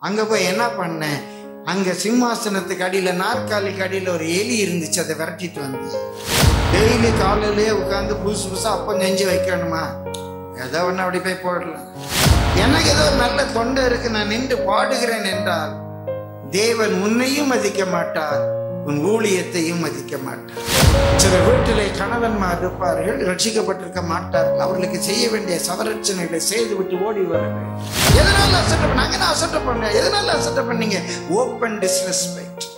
அங்க போய் என்ன பண்ணேன், அங்க சிம்மாசனத்துக்கு அடியில நாற்காலிக்கு அடியில ஒரு எலி இருந்துச்சு. அதை விரட்டிட்டு வந்து டெய்லி காலையிலேயே உட்காந்து புதுசு புதுசா அப்பம் செஞ்சு வைக்கணுமா, ஏதோ ஒன்று அப்படி போய் போடலாம். எனக்கு ஏதோ நல்ல தொண்டை இருக்கு, நான் நின்று பாடுகிறேன் என்றால் தேவன் உன்னையும் மதிக்க மாட்டார், உன் ஊழியத்தையும் மதிக்க மாட்டார். சில வீட்டிலே கணவன்மார் இருப்பார்கள், ரட்சிக்கப்பட்டிருக்க மாட்டார்கள். அவர்களுக்கு செய்ய வேண்டிய சவரட்சணைகளை செய்து விட்டு ஓடி வரணும். எதனால அசட்டை பண்ணாங்க, நான் அசட்டை பண்ணேன், எதனால அசட்டை பண்ணீங்க? Open disrespect.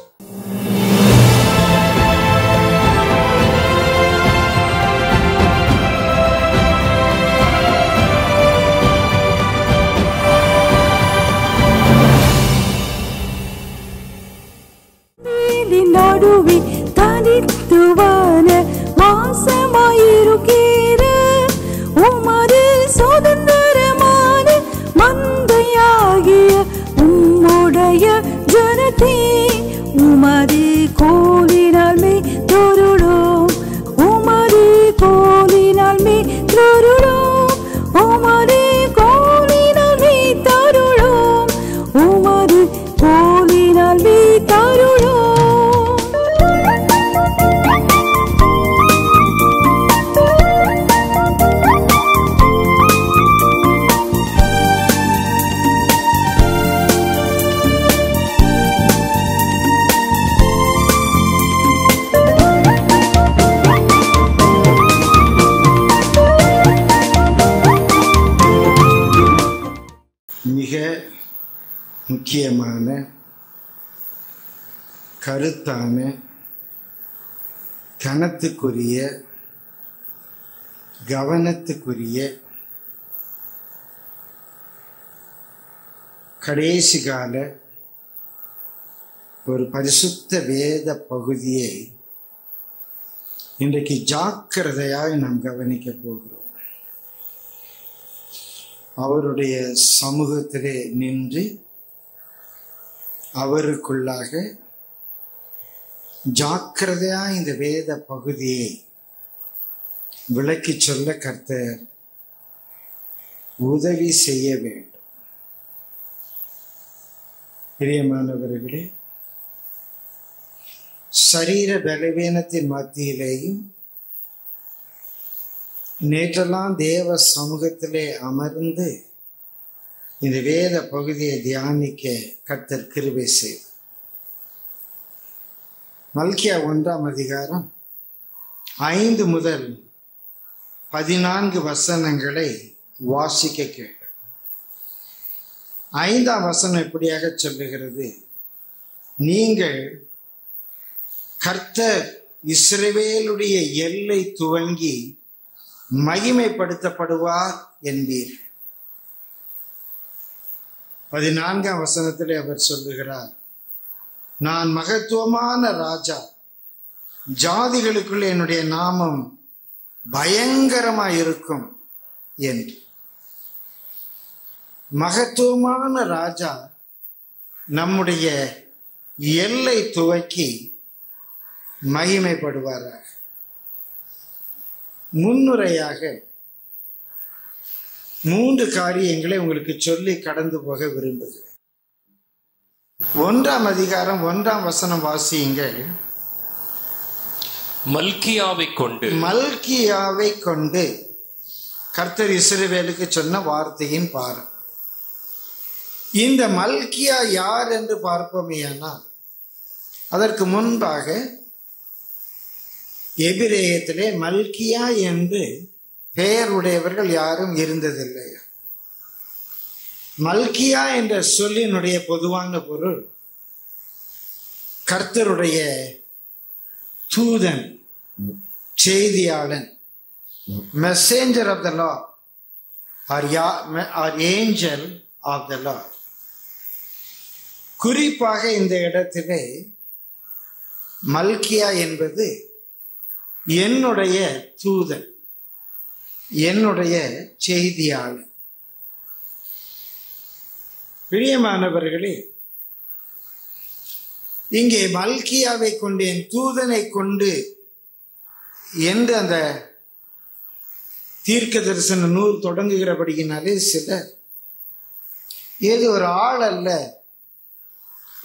நடுவே தனித்துவான மாசமாயிருக்கிற உமது சுதந்திரமான மந்தையாகிய உம்முடைய ஜனத்தே உமது கோலினால் மே தொருளோம், உமது கோலினால் மே தொருளோம், உமது கோலினால் மே தருளோம், உமது கோலினால் மே தருளோம். மிக முக்கியமான கருத்தான கனத்துக்குரிய கவனத்துக்குரிய கடைசி கால ஒரு பரிசுத்த வேத பகுதியை இன்றைக்கு ஜாக்கிரதையாக நாம் கவனிக்க போகிறோம். அவருடைய சமூகத்திலே நின்று அவருக்குள்ளாக ஜாக்கிரதையா இந்த வேத பகுதியை விளக்கி சொல்ல கர்த்தர் உதவி செய்ய வேண்டும். பிரியமானவர்களே, சரீர பலவீனத்தின் மத்தியிலேயும் நேற்றெல்லாம் தேவ சமூகத்திலே அமர்ந்து இந்த வேத பகுதியை தியானிக்க கர்த்தர் கிருபை செய்தார். மல்கியா 1ஆம் அதிகாரம் 5 முதல் 14 வசனங்களை வாசிக்க கேட்டோம். 5ஆம் வசனம் இப்படியாக சொல்லுகிறது, நீங்கள் கர்த்தர் இஸ்ரவேலுடைய எல்லை துவங்கி மகிமைப்படுத்தப்படுவார் என்பீர். 14ஆம் வசனத்திலே அவர் சொல்லுகிறார், நான் மகத்துவமான ராஜா, ஜாதிகளுக்குள்ளே என்னுடைய நாமம் பயங்கரமாயிருக்கும் என்று. மகத்துவமான ராஜா நம்முடைய எல்லை துவக்கி மகிமைப்படுவாராக. முன்னுரையாக 3 காரியங்களை உங்களுக்கு சொல்லி கடந்து போக விரும்புகிறேன். 1ஆம் அதிகாரம் 1ஆம் வசனம் வாசியுங்கள். மல்கியாவை கொண்டு கர்த்தர் இஸ்ரவேலுக்கு சொன்ன வார்த்தையின் பாரு. இந்த மல்கியா யார் என்று பார்ப்போமேயானால், அதற்கு முன்பாக எபிரேயத்திலே மல்கியா என்று பெயர் உடையவர்கள் யாரும் இருந்ததில்லை. மல்கியா என்ற சொல்லினுடைய பொதுவான பொருள் கர்த்தருடைய தூதன், செய்தியாளன், messenger of the lord or angel of the lord. குறிப்பாக இந்த இடத்திலே மல்கியா என்பது என்னுடைய தூதன், என்னுடைய செய்தியாளன். பிரியமானவர்களே, இங்கே மல்கியாவை கொண்டு, என் தூதனை கொண்டு என்று அந்த தீர்க்க தரிசன நூல் தொடங்குகிறபடியினாலே சிலர் ஏதோ ஒரு ஆள் அல்ல,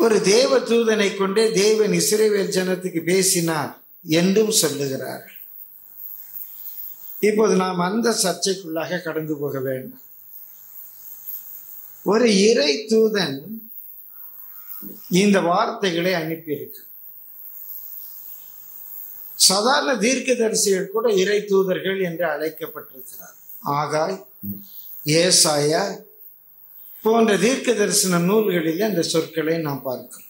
ஒரு தேவ தூதனை கொண்டே தேவன் இஸ்ரவேல் ஜனத்துக்கு பேசினார் என்றும் சொல்லுகிறார். இப்போது நாம் அந்த சர்ச்சைக்குள்ளாக கடந்து போக வேண்டும். ஒரு இறை தூதன் இந்த வார்த்தைகளை அனுப்பியிருக்கு. சாதாரண தீர்க்கதரிசிகள் கூட இறை தூதர்கள் என்று அழைக்கப்பட்டிருக்கிறார். ஆகாய், ஏசாயா போன்ற தீர்க்க தரிசன நூல்களில் அந்த சொற்களை நாம் பார்க்கிறோம்.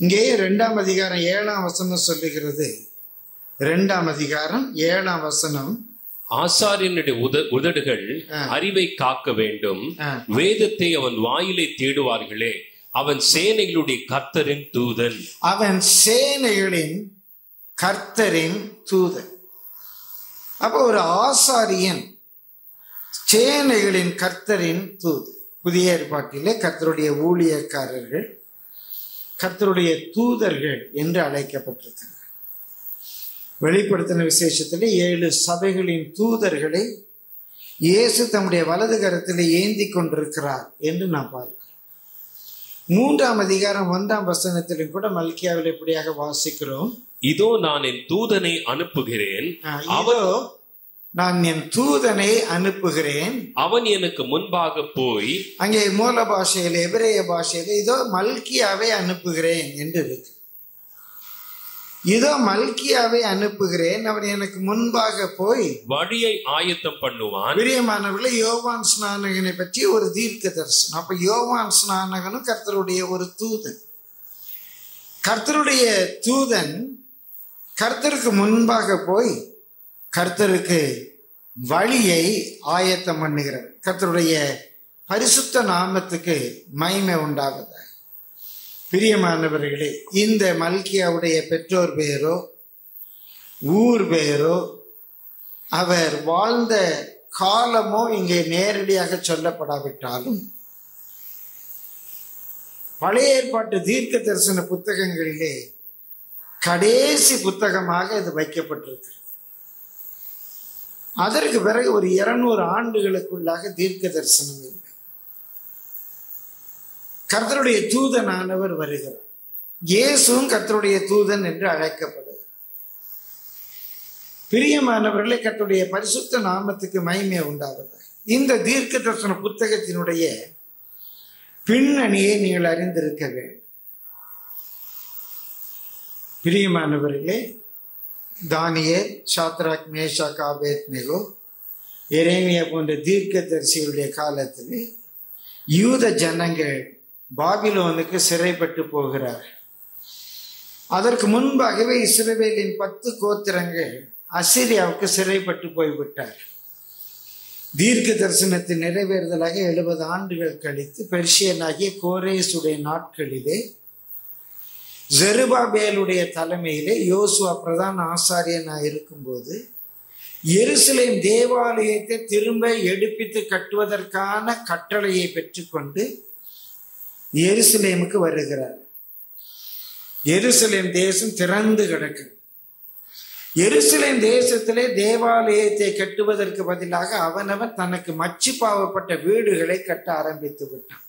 இங்கே 2ஆம் அதிகாரம் 7ஆம் வசனம் சொல்லுகிறது. 2ஆம் அதிகாரம் 7ஆம் வசனம், ஆசாரியனுடைய உதடுகள் அறிவை காக்க வேண்டும், வேதத்தை அவன் வாயிலை தேடுவார்களே, அவன் சேனைகளுடைய கர்த்தரின் தூதன். அவன் சேனைகளின் கர்த்தரின் தூதன். அப்போ ஒரு ஆசாரியன் சேனைகளின் கர்த்தரின் தூதன். புதிய ஏற்பாட்டிலே கர்த்தருடைய ஊழியக்காரர்கள் கர்த்தருடைய தூதர்கள் என்று அழைக்கப்பட்டிருக்கிறார். வெளிப்படுத்தின விசேஷத்திலே 7 சபைகளின் தூதர்களை இயேசு தம்முடைய வலது கரத்திலே ஏந்தி கொண்டிருக்கிறார் என்று நாம் பார்க்கிறோம். 3ஆம் அதிகாரம் 1ஆம் வசனத்திலும் கூட மல்கியாவில் இப்படியாக வாசிக்கிறோம். இதோ நான் என் தூதனை அனுப்புகிறேன், நான் என் தூதனை அனுப்புகிறேன், அவன் எனக்கு முன்பாக போய். அங்கே மூல பாஷையில் எபிரேய பாஷையில் இதோ மல்கியாவை அனுப்புகிறேன் என்று இருக்கு. இதோ மல்கியாவை அனுப்புகிறேன், அவன் எனக்கு முன்பாக போய் வழியை ஆயத்தம் பண்ணுவான். பிரியமானவர்களே, யோவான் ஸ்நானகனை பற்றி ஒரு தீர்க்க தரிசனம். அப்ப யோவான் ஸ்நானகனும் கர்த்தருடைய ஒரு தூதன். கர்த்தருடைய தூதன் கர்த்தருக்கு முன்பாக போய் கர்த்தருக்கு வழியை ஆயத்தம் பண்ணுகிறார். கர்த்தருடைய பரிசுத்த நாமத்துக்கு மகிமை உண்டாவதாக. பிரியமானவர்களே, இந்த மல்கியாவுடைய பெற்றோர் பெயரோ ஊர் பெயரோ அவர் வாழ்ந்த காலமோ இங்கே நேரடியாக சொல்லப்படாவிட்டாலும் பழைய ஏற்பாட்டு தீர்க்க தரிசன புத்தகங்களிலே கடைசி புத்தகமாக இது வைக்கப்பட்டிருக்கு. அதற்கு பிறகு ஒரு 200 ஆண்டுகளுக்குள்ளாக தீர்க்க தரிசனம் இல்லை. கர்த்தருடைய தூதனானவர் வருகிறார். இயேசுவும் கர்த்தருடைய தூதன் என்று அழைக்கப்படுகிறார். பிரியமானவர்களே, கர்த்தருடைய பரிசுத்த நாமத்துக்கு மகிமை உண்டாவது. இந்த தீர்க்க தரிசன புத்தகத்தினுடைய பின்னணியை நீங்கள் அறிந்திருக்க வேண்டும். பிரியமானவர்களே, தானியேல், சாத்ராக், மேஷாக், ஆபேத்நேகோ, எரேமியா போன்ற தீர்க்க தரிசிகளுடைய காலத்தில் யூத ஜனங்கள் பாபிலோனுக்கு சிறைப்பட்டு போகிறார். அதற்கு முன்பாகவே இஸ்ரவேலின் 10 கோத்திரங்கள் அசிரியாவுக்கு சிறைப்பட்டு போய்விட்டார். தீர்க்க தரிசனத்தின் நிறைவேறுதலாக 70 ஆண்டுகள் கழித்து பெர்ஷியனாகிய கோரேசுடைய நாட்களிலே ஜெருபாபேலுடைய தலைமையிலே யோசுவா பிரதான ஆசாரியனாக இருக்கும்போது எருசலேம் தேவாலயத்தை திரும்ப எடுப்பித்து கட்டுவதற்கான கட்டளையை பெற்றுக்கொண்டு எருசலேமுக்கு வருகிறார். எருசலேம் தேசம் திறந்து கிடக்கு. எருசலேம் தேசத்திலே தேவாலயத்தை கட்டுவதற்கு பதிலாக அவனவன் தனக்கு மச்சு பாவப்பட்ட வீடுகளை கட்ட ஆரம்பித்து விட்டான்.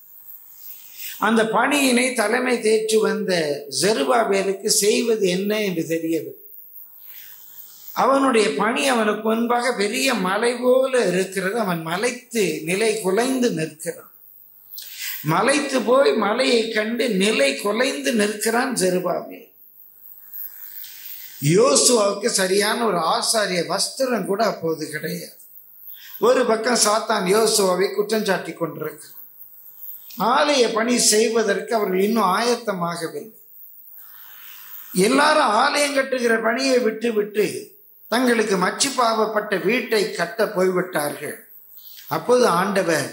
அந்த பணியினை தலைமை தேற்று வந்த ஜெருபாபேலுக்கு செய்வது என்ன என்று தெரியவில்லை. அவனுடைய பணி அவனுக்கு முன்பாக பெரிய மலை போல இருக்கிறது. அவன் மலைத்து நிலை குலைந்து நிற்கிறான். மலைத்து போய் மலையை கண்டு நிலை குலைந்து நிற்கிறான் ஜெருபாபேல். யோசுவாவுக்கு சரியான ஒரு ஆசாரிய வஸ்திரம் கூட அப்போது கிடையாது. ஒரு பக்கம் சாத்தான் யோசுவாவை குற்றம் சாட்டி கொண்டிருக்கிறான். ஆலய பணி செய்வதற்கு அவர்கள் இன்னும் ஆயத்தமாகவில்லை. எல்லாரும் ஆலயம் கட்டுகிற பணியை விட்டு விட்டு தங்களுக்கு மச்சு பாவப்பட்ட வீட்டை கட்ட போய்விட்டார்கள். அப்போது ஆண்டவர்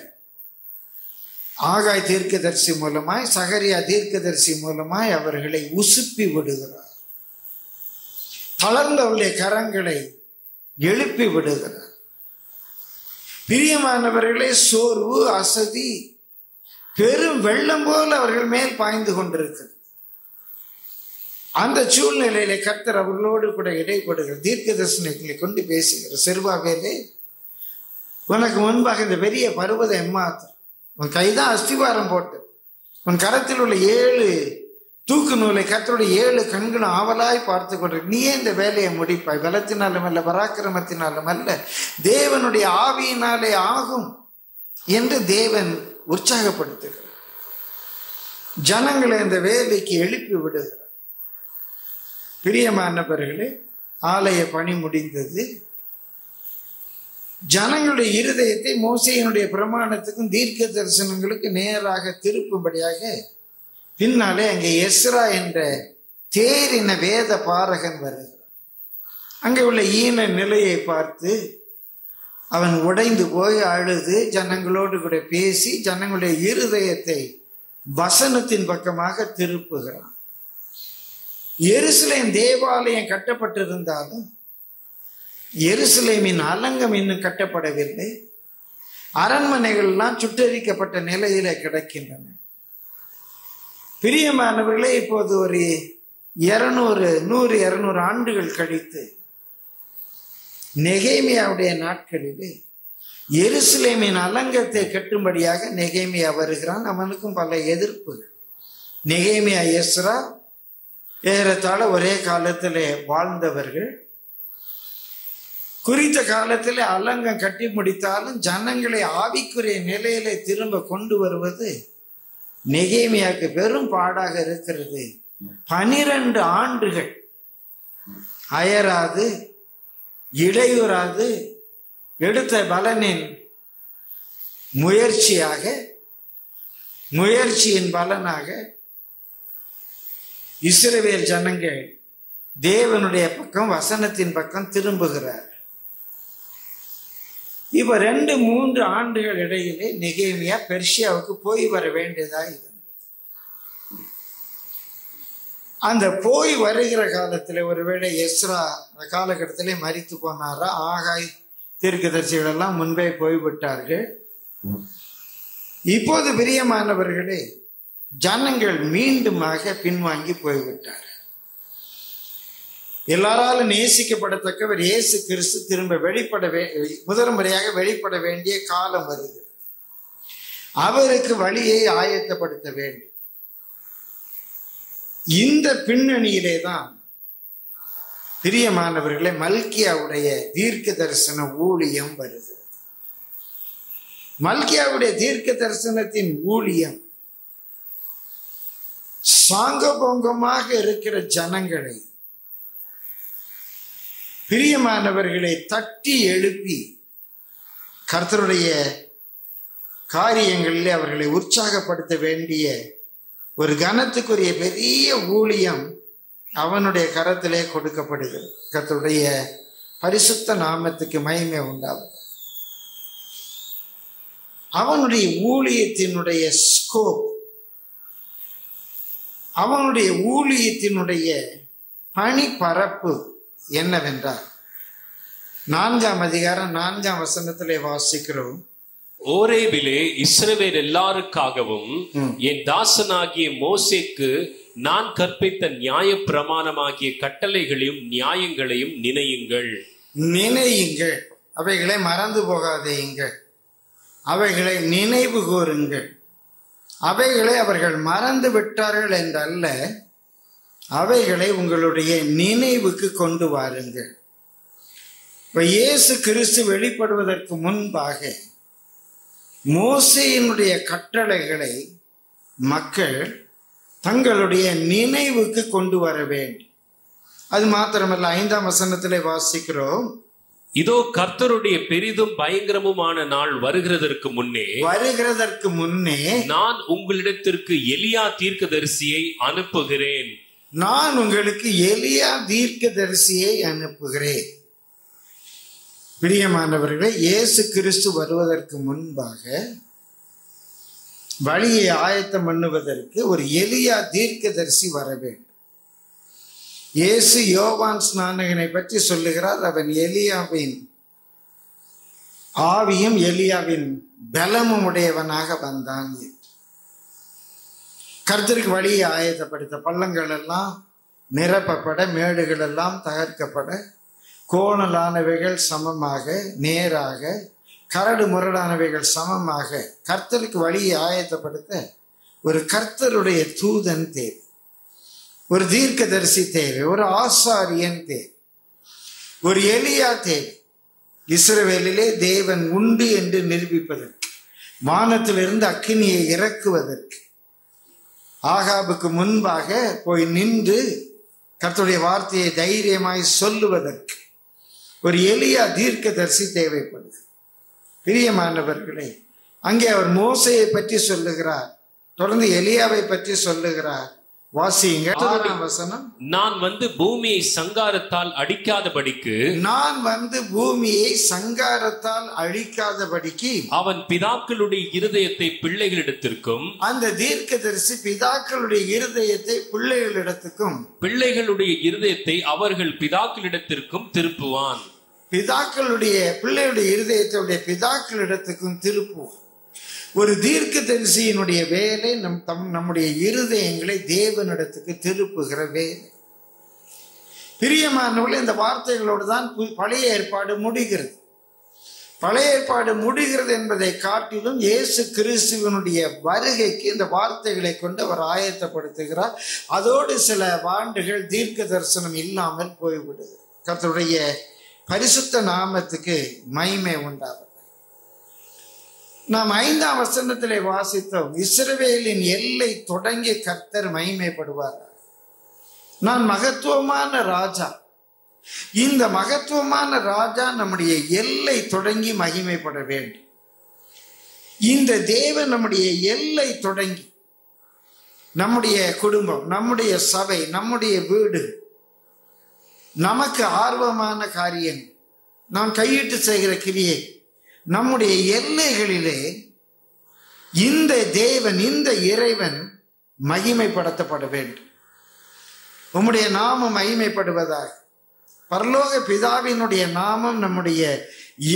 ஆகாய் தீர்க்கதரிசி மூலமாய், சகரியா தீர்க்கதரிசி மூலமாய் அவர்களை உசுப்பி விடுகிறார். தளர்ந்தவருடைய கரங்களை எழுப்பி விடுகிறார். பிரியமானவர்களே, சோர்வு, அசதி பெரும் வெள்ளம் போல அவர்கள் மேல் பாய்ந்து கொண்டிருக்கிறது. அந்த சூழ்நிலையில கர்த்தர் அவர்களோடு கூட இடைப்படுகிற தீர்க்க தரிசனங்களை கொண்டு பேசுகிற செருபாபேலே, உனக்கு முன்பாக இந்த பெரிய பர்வதம் எம்மாத்திரம், உன் கைதான் அஸ்திவாரம் போட்டு உன் கரத்தில் உள்ள 7 தூக்கு நூலை கர்த்தருடைய 7 கண்களும் ஆவலாய் பார்த்து கொண்டு நீயே இந்த வேலையை முடிப்பாய். பலத்தினாலும் அல்ல, பராக்கிரமத்தினாலும் அல்ல, தேவனுடைய ஆவியினாலே ஆகும் என்று தேவன் உற்சாகப்படுத்துகிறார். ஜனங்களை இந்த வேலைக்கு எழுப்பி விடுகிறார். பிரியமானவர்களே, ஆலய பணி முடிந்தது. ஜனங்களுடைய இருதயத்தை மோசேயினுடைய பிரமாணத்துக்கும் தீர்க்க தரிசனங்களுக்கு நேராக திருப்பும்படியாக பின்னாலே அங்கே எஸ்ரா என்ற தேரின வேத பாரகன் வருகிறார். அங்கே உள்ள ஈன நிலையை பார்த்து அவன் உடைந்து போய் அழுது ஜனங்களோடு கூட பேசி ஜனங்களுடைய இருதயத்தை வசனத்தின் பக்கமாக திருப்புகிறான். எருசலேம் தேவாலயம் கட்டப்பட்டிருந்தாலும் எருசலேமின் அலங்கம் இன்னும் கட்டப்படவில்லை. அரண்மனைகள்லாம் சுட்டரிக்கப்பட்ட நிலையில கிடக்கின்றன. பிரியமானவர்களே, இப்போது ஒரு 100-200 ஆண்டுகள் கழித்து நெகேமியாவுடைய நாட்களிலே எருசலேமின் அலங்கத்தை கட்டும்படியாக நெகேமியா வருகிறான். அவனுக்கும் பல எதிர்ப்புகள். நெகேமியா, எஸ்ரா ஏறத்தாழ ஒரே காலத்திலே வாழ்ந்தவர்கள். குறித்த காலத்தில் அலங்கம் கட்டி முடித்தாலும் ஜனங்களை ஆவிக்குரிய நிலையில திரும்ப கொண்டு வருவது நெகேமியாவுக்கு பெரும் பாடாக இருக்கிறது. 12 ஆண்டுகள் அயராது இடையூறாது எடுத்த பலனின் முயற்சியின் பலனாக இஸ்ரவேல் ஜனங்கள் தேவனுடைய பக்கம் வசனத்தின் பக்கம் திரும்புகிறார். இப்ப 2-3 ஆண்டுகள் இடையிலே நெகேமியா பெர்ஷியாவுக்கு போய் வர வேண்டியதா இருந்தது. அந்த போய் வருகிற காலத்துல ஒருவேளை எஸ்ரா அந்த காலகட்டத்திலே மரித்து போனாரா, ஆகாய் தீர்க்கதரிசிகள் எல்லாம் முன்பே போய்விட்டார்கள். இப்போது பிரியமானவர்களே, ஜனங்கள் மீண்டுமாக பின்வாங்கி போய்விட்டார். எல்லாராலும் நேசிக்கப்படத்தக்கவர் இயேசு கிறிஸ்து திரும்ப முதல் முறையாக வெளிப்பட வேண்டிய காலம் வருகிறது. அவருக்கு வழியை ஆயத்தப்படுத்த வேண்டும். இந்த பின்னணியிலே தான் பிரியமானவர்களே மல்கியாவுடைய தீர்க்க தரிசன ஊழியம் வருது. மல்கியாவுடைய தீர்க்க தரிசனத்தின் ஊழியம் சாங்கபோங்கமாக இருக்கிற ஜனங்களை பிரியமானவர்களை தட்டி எழுப்பி கர்த்தருடைய காரியங்களிலே அவர்களை உற்சாகப்படுத்த வேண்டிய ஒரு கனத்துக்குரிய பெரிய ஊழியம் அவனுடைய கரத்திலே கொடுக்கப்படுகிறது. கர்த்தருடைய பரிசுத்த நாமத்துக்கு மகிமை உண்டாகும். அவனுடைய ஊழியத்தினுடைய ஸ்கோப், அவனுடைய ஊழியத்தினுடைய பணி பரப்பு என்னவென்றால் 4ஆம் அதிகாரம் 4ஆம் வசனத்திலே வாசிக்கிறோம். ஓரேபிலே இஸ்ரவேல் எல்லாருக்காகவும் என் தாசனாகிய மோசேக்கு நான் கற்பித்த நியாய பிரமாணமாகிய கட்டளைகளையும் நியாயங்களையும் நினையுங்கள். அவைகளை மறந்து போகாதேயுங்கள், அவைகளை நினைவு கூறுங்கள். அவைகளை அவர்கள் மறந்து விட்டார்கள் என்றல்ல, அவைகளை உங்களுடைய நினைவுக்கு கொண்டு வாருங்கள். இப்ப இயேசு கிறிஸ்து வெளிப்படுவதற்கு முன்பாக மோசேயினுடைய கட்டளைகளை மக்கள் தங்களுடைய நினைவுக்கு கொண்டு வர வேண்டும். அது மாத்திரமல்ல, 5ஆம் வசனத்திலே வாசிக்கிறோம், இதோ கர்த்தருடைய பெரிதும் பயங்கரமுமான நாள் வருகிறதற்கு முன்னே நான் உங்களிடத்திற்கு எலியா தீர்க்கதரிசியை அனுப்புகிறேன். நான் உங்களுக்கு எலியா தீர்க்கதரிசியை அனுப்புகிறேன். பிரியமானவர்களே, இயேசு கிறிஸ்து வருவதற்கு முன்பாக வழியை ஆயத்தம் பண்ணுவதற்கு ஒரு எலியா தீர்க்கதரிசி வர வேண்டும். இயேசு யோவான் ஸ்நானகனை பற்றி சொல்லுகிறார். அவன் எலியாவின் ஆவியும் எலியாவின் பலமும் உடையவனாக வந்தான். கர்த்தருக்கு வழியை ஆயத்தப்படுத்த பள்ளங்கள் எல்லாம் நிரப்பப்பட, மேடுகள் எல்லாம் தகர்க்கப்பட, கோணலானவைகள் சமமாக நேராக, கரடு முரடானவைகள் சமமாக கர்த்தருக்கு வழியை ஆயத்தப்படுத்த ஒரு கர்த்தருடைய தூதன் தேவை, ஒரு தீர்க்கதரிசி தேவை, ஒரு ஆசாரியன் தேவை, ஒரு எலியா தேவை. இஸ்ரவேலிலே தேவன் உண்டு என்று நிரூபிப்பதற்கு, வானத்திலிருந்து அக்கினியை இறக்குவதற்கு, ஆகாபுக்கு முன்பாக போய் நின்று கர்த்தருடைய வார்த்தையை தைரியமாய் சொல்லுவதற்கு ஒரு எலியா தீர்க்கதரிசி தேவைப்படுது. பிரியமானவர்களே, அங்கே அவர் மோசையை பற்றி சொல்லுகிறார், தொடர்ந்து எலியாவை பற்றி சொல்லுகிறார். வாசியுங்க 6ஆம் வசனம். நான் வந்து பூமியை சங்காரத்தால் அடிக்காதபடிக்கு, நான் வந்து பூமியை சங்காரத்தால் அழிக்காதபடிக்கு அவன் பிதாக்களுடைய இருதயத்தை பிள்ளைகளிடத்திற்கும், அந்த தீர்க்கதரிசி பிதாக்களுடைய இருதயத்தை பிள்ளைகளிடத்துக்கும், பிள்ளைகளுடைய இருதயத்தை அவர்கள் பிதாக்களிடத்திற்கும் திருப்புவான். பிதாக்களுடைய பிள்ளைகளுடைய இருதயத்தை பிதாக்களிடத்துக்கும் திருப்புவான். ஒரு தீர்க்கதரிசியினுடைய வேலை நம்முடைய இருதயங்களை தேவனிடத்துக்கு திருப்புகிற வேலை. பிரியமானவர்களே, இந்த வார்த்தைகளோடு தான் பழைய ஏற்பாடு முடிகிறது. பழைய ஏற்பாடு முடிகிறது என்பதை காட்டிலும் இயேசு கிறிஸ்துவனுடைய வருகைக்கு இந்த வார்த்தைகளை கொண்டு அவர் ஆயத்தப்படுத்துகிறார். அதோடு சில ஆண்டுகள் தீர்க்க தரிசனம் இல்லாமல் போய்விடுது. கர்த்தருடைய பரிசுத்த நாமத்துக்கு மகிமை உண்டாகும். நாம் 5ஆம் வசனத்திலே வாசித்தோம், இஸ்ரவேலின் எல்லை தொடங்கி கர்த்தர் மகிமைப்படுவார். நான் மகத்துவமான ராஜா. இந்த மகத்துவமான ராஜா நம்முடைய எல்லை தொடங்கி மகிமைப்பட வேண்டும். இந்த தேவன் நம்முடைய எல்லை தொடங்கி, நம்முடைய குடும்பம், நம்முடைய சபை, நம்முடைய வீடு, நமக்கு ஆர்வமான காரியம், நாம் கையிட்டு செய்கிற கிரியை, நம்முடைய எல்லைகளிலே இந்த தேவன், இந்த இறைவன் மகிமைப்படுத்தப்பட வேண்டும். உம்முடைய நாமம் மகிமைப்படுவதாக. பரலோக பிதாவினுடைய நாமம் நம்முடைய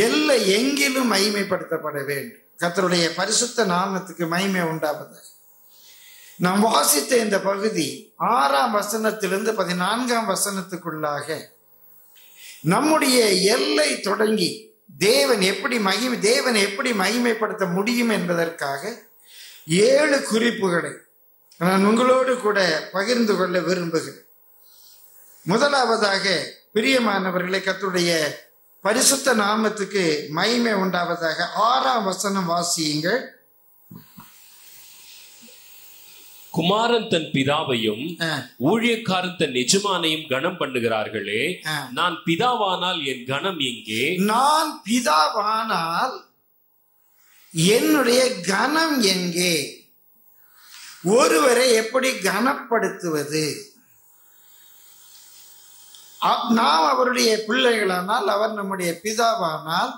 எல்லை எங்கிலும் மகிமைப்படுத்தப்பட வேண்டும். கர்த்தருடைய பரிசுத்த நாமத்துக்கு மகிமை உண்டாவதாக. நாம் வாசித்த இந்த பகுதி 6ஆம் வசனத்திலிருந்து 14ஆம் வசனத்துக்குள்ளாக நம்முடைய எல்லை தொடங்கி தேவன் எப்படி மகிமைப்படுத்த முடியும் என்பதற்காக 7 குறிப்புகளை நான் உங்களோடு கூட பகிர்ந்து கொள்ள விரும்புகிறேன். முதலாவதாக, பிரியமானவர்களை, கர்த்தருடைய பரிசுத்த நாமத்துக்கு மகிமை உண்டாவதாக 6ஆம் வசனம் வாசியுங்கள். குமாரன் தன் பிதாவையும் ஊழியக்காரன் தன் எஜமானையும் கனம் பண்ணுகிறார்களே, நான் பிதாவானால் என் கனம் எங்கே? நான் பிதாவானால் என்னுடைய கனம் எங்கே? ஒருவரை எப்படி கனப்படுத்துவது? நாம் அவருடைய பிள்ளைகளானால், அவர் நம்முடைய பிதாவானால்,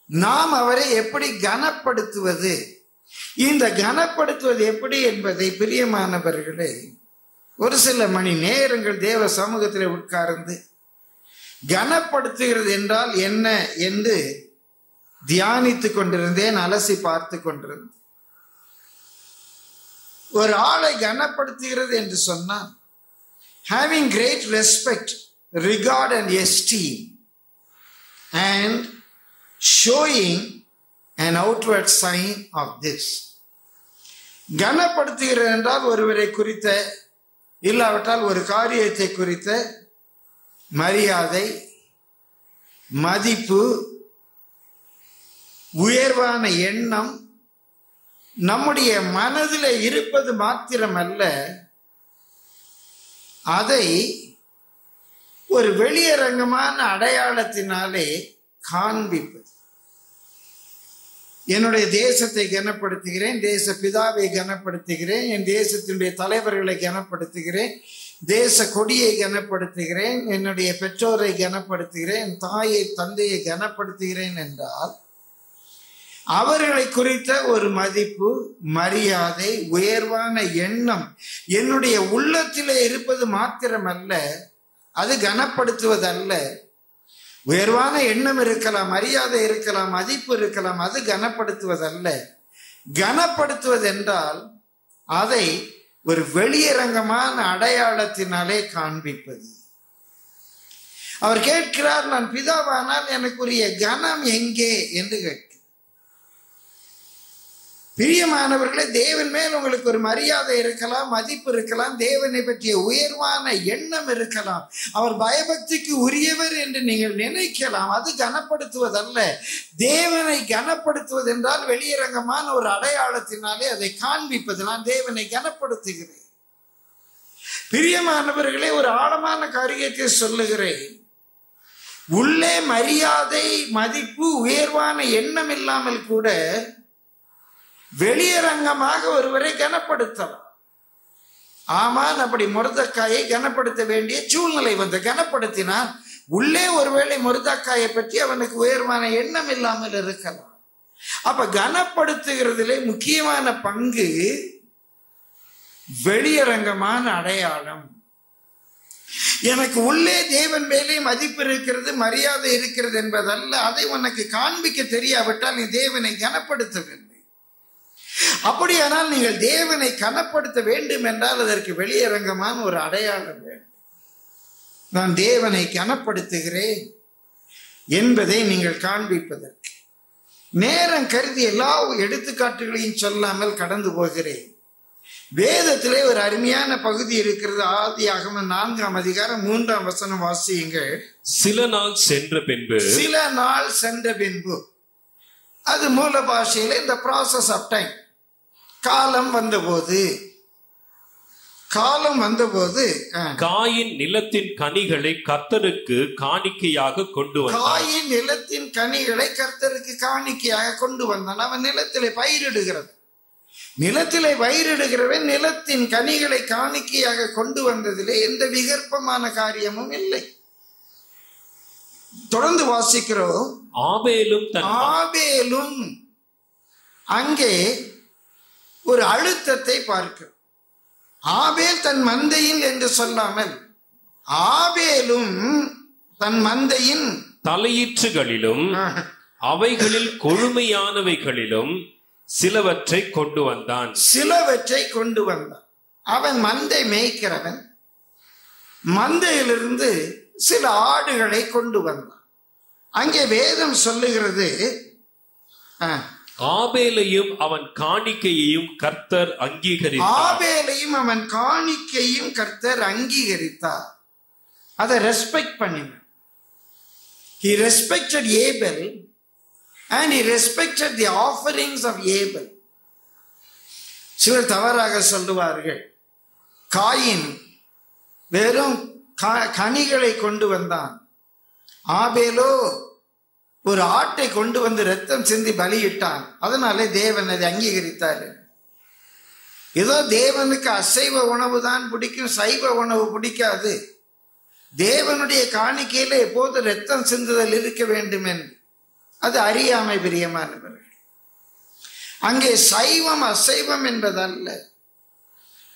நாம் அவரை எப்படி கனப்படுத்துவது? இந்த கனப்படுத்துவது எப்படி என்பதை, பிரியமானவர்களே, ஒரு சில மணி நேரங்கள் தேவ சமூகத்தில் உட்கார்ந்து கனப்படுத்துகிறது என்றால் என்ன என்று தியானித்துக் கொண்டிருந்தேன், அலசி பார்த்து கொண்டிருந்தேன். ஒரு ஆளை கனப்படுத்துகிறது என்று சொன்னால், having great respect, regard and esteem and showing an outward sign of this. கனப்படுத்துகிறது என்றால் ஒருவரை குறித்த, இல்லாவிட்டால் ஒரு காரியத்தை குறித்த மரியாதை, மதிப்பு, உயர்வான எண்ணம் நம்முடைய மனதில் இருப்பது மாத்திரமல்ல, அதை ஒரு வெளியரங்கமான அடையாளத்தினாலே காண்பிப்பது. என்னுடைய தேசத்தை கனப்படுத்துகிறேன், தேச பிதாவை கனப்படுத்துகிறேன், என் தேசத்தினுடைய தலைவர்களை கனப்படுத்துகிறேன், தேச கொடியை கனப்படுத்துகிறேன், என்னுடைய பெற்றோரை கனப்படுத்துகிறேன், என் தாயை தந்தையை கனப்படுத்துகிறேன் என்றால் அவர்களை குறித்த ஒரு மதிப்பு, மரியாதை, உயர்வான எண்ணம் என்னுடைய உள்ளத்திலே இருப்பது மாத்திரமல்ல, அது கனப்படுத்துவதல்ல. உயர்வான எண்ணம் இருக்கலாம், மரியாதை இருக்கலாம், மதிப்பு இருக்கலாம், அது கனப்படுத்துவதல்ல. கனப்படுத்துவதென்றால் அதை ஒரு வெளியரங்கமான அடையாளத்தினாலே காண்பிப்பது. அவர் கேட்கிறார், நான் பிதாவானால் எனக்குரிய கனம் எங்கே என்று கேட்கிறார். பிரியமானவர்களே, தேவன் மேல் உங்களுக்கு ஒரு மரியாதை இருக்கலாம், மதிப்பு இருக்கலாம், தேவனை பற்றிய உயர்வான எண்ணம் இருக்கலாம், அவர் பயபக்திக்கு உரியவர் என்று நீங்கள் நினைக்கலாம். அது கனப்படுத்துவதல்ல. தேவனை கனப்படுத்துவது என்றால் வெளியரங்கமான ஒரு அடையாளத்தினாலே அதை காண்பிப்பது. நான் தேவனை கனப்படுத்துகிறேன். பிரியமானவர்களே, ஒரு ஆழமான காரியத்தை சொல்லுகிறேன். உள்ளே மரியாதை, மதிப்பு, உயர்வான எண்ணம் இல்லாமல் கூட வெளியரங்கமாக ஒருவரை கனப்படுத்தலாம். ஆமான் அப்படி மொர்தெக்காயை கனப்படுத்த வேண்டிய சூழ்நிலை வந்து கனப்படுத்தினார். உள்ளே ஒருவேளை மொர்தெக்காயை பற்றி அவனுக்கு உயர்வான எண்ணம் இல்லாமல் இருக்கலாம். அப்ப கனப்படுத்துகிறதுல முக்கியமான பங்கு வெளியரங்கமான அடையாளம். எனக்கு உள்ளே தேவன் மேலே மதிப்பு இருக்கிறது, மரியாதை இருக்கிறது என்பதல்ல. அதை உனக்கு காண்பிக்க தெரியாவிட்டால் நீ தேவனை கனப்படுத்தவில்லை. அப்படியானால் நீங்கள் தேவனை கனப்படுத்த வேண்டும் என்றால் அதற்கு வெளியரங்கமான ஒரு அடையாளம் வேண்டும். நான் தேவனை கனப்படுத்துகிறேன் என்பதை நீங்கள் காண்பிப்பதற்கு. நேரம் கருதி எல்லா எடுத்துக்காட்டுகளையும் சொல்லாமல் கடந்து போகிறேன். வேதத்திலே ஒரு அருமையான பகுதி இருக்கிறது. ஆதியாகமம் 4ஆம் அதிகாரம் 3ஆம் வசனம் வாசியுங்கள். சில நாள் சென்ற பின்பு அது மூல பாஷையில இந்த ப்ராசஸ் ஆஃப் டைம். காலம் வந்தபோது காயின் நிலத்தின் கனிகளை கர்த்தருக்கு காணிக்கையாக கொண்டு வந்தான். காயின் நிலத்தின் கனிகளை கர்த்தருக்கு காணிக்கையாக கொண்டு வந்தான். அவன் நிலத்திலே பயிரிடுகிறது. நிலத்திலே பயிரிடுகிறவன் நிலத்தின் கனிகளை காணிக்கையாக கொண்டு வந்ததிலே எந்த விகற்பமான காரியமும் இல்லை. தொடர்ந்து வாசிக்கிறோம். ஆபேலும் அங்கே ஒரு அழுத்தத்தை பார்க்கிறோம். ஆபேல் தன் மந்தையின் என்று சொல்லாமல் ஆபேலும் தன் மந்தையின் தலையீற்றுகளிலும் அவைகளில் கொழுமையானவைகளிலும் சிலவற்றை கொண்டு வந்தான். அவன் மந்தை மேய்க்கிறவன். மந்தையிலிருந்து சில ஆடுகளை கொண்டு வந்தான். அங்கே வேதம் சொல்லுகிறது, ஆபேலையும் அவன் காணிக்கையையும் கர்த்தர் அங்கீகரித்தார். அதை ரெஸ்பெக்ட் பண்ணினார். He respected Abel and he respected the offerings of Abel. சிலர் தவறாக சொல்லுவார்கள், காயின் வெறும் கனிகளை கொண்டு வந்தான், ஆபேலோ ஒரு ஆட்டை கொண்டு வந்து ரத்தம் சிந்தி பலியிட்டான், அதனாலே தேவன் அதை அங்கீகரித்தார். ஏதோ தேவனுக்கு அசைவ உணவு தான் பிடிக்கும், சைவ உணவு பிடிக்காது. தேவனுடைய காணிக்கையில எப்போது ரத்தம் சிந்துதல் இருக்க வேண்டும் என்று அது அறியாமை. பிரியமானவர்கள், அங்கே சைவம் அசைவம் என்பதல்ல.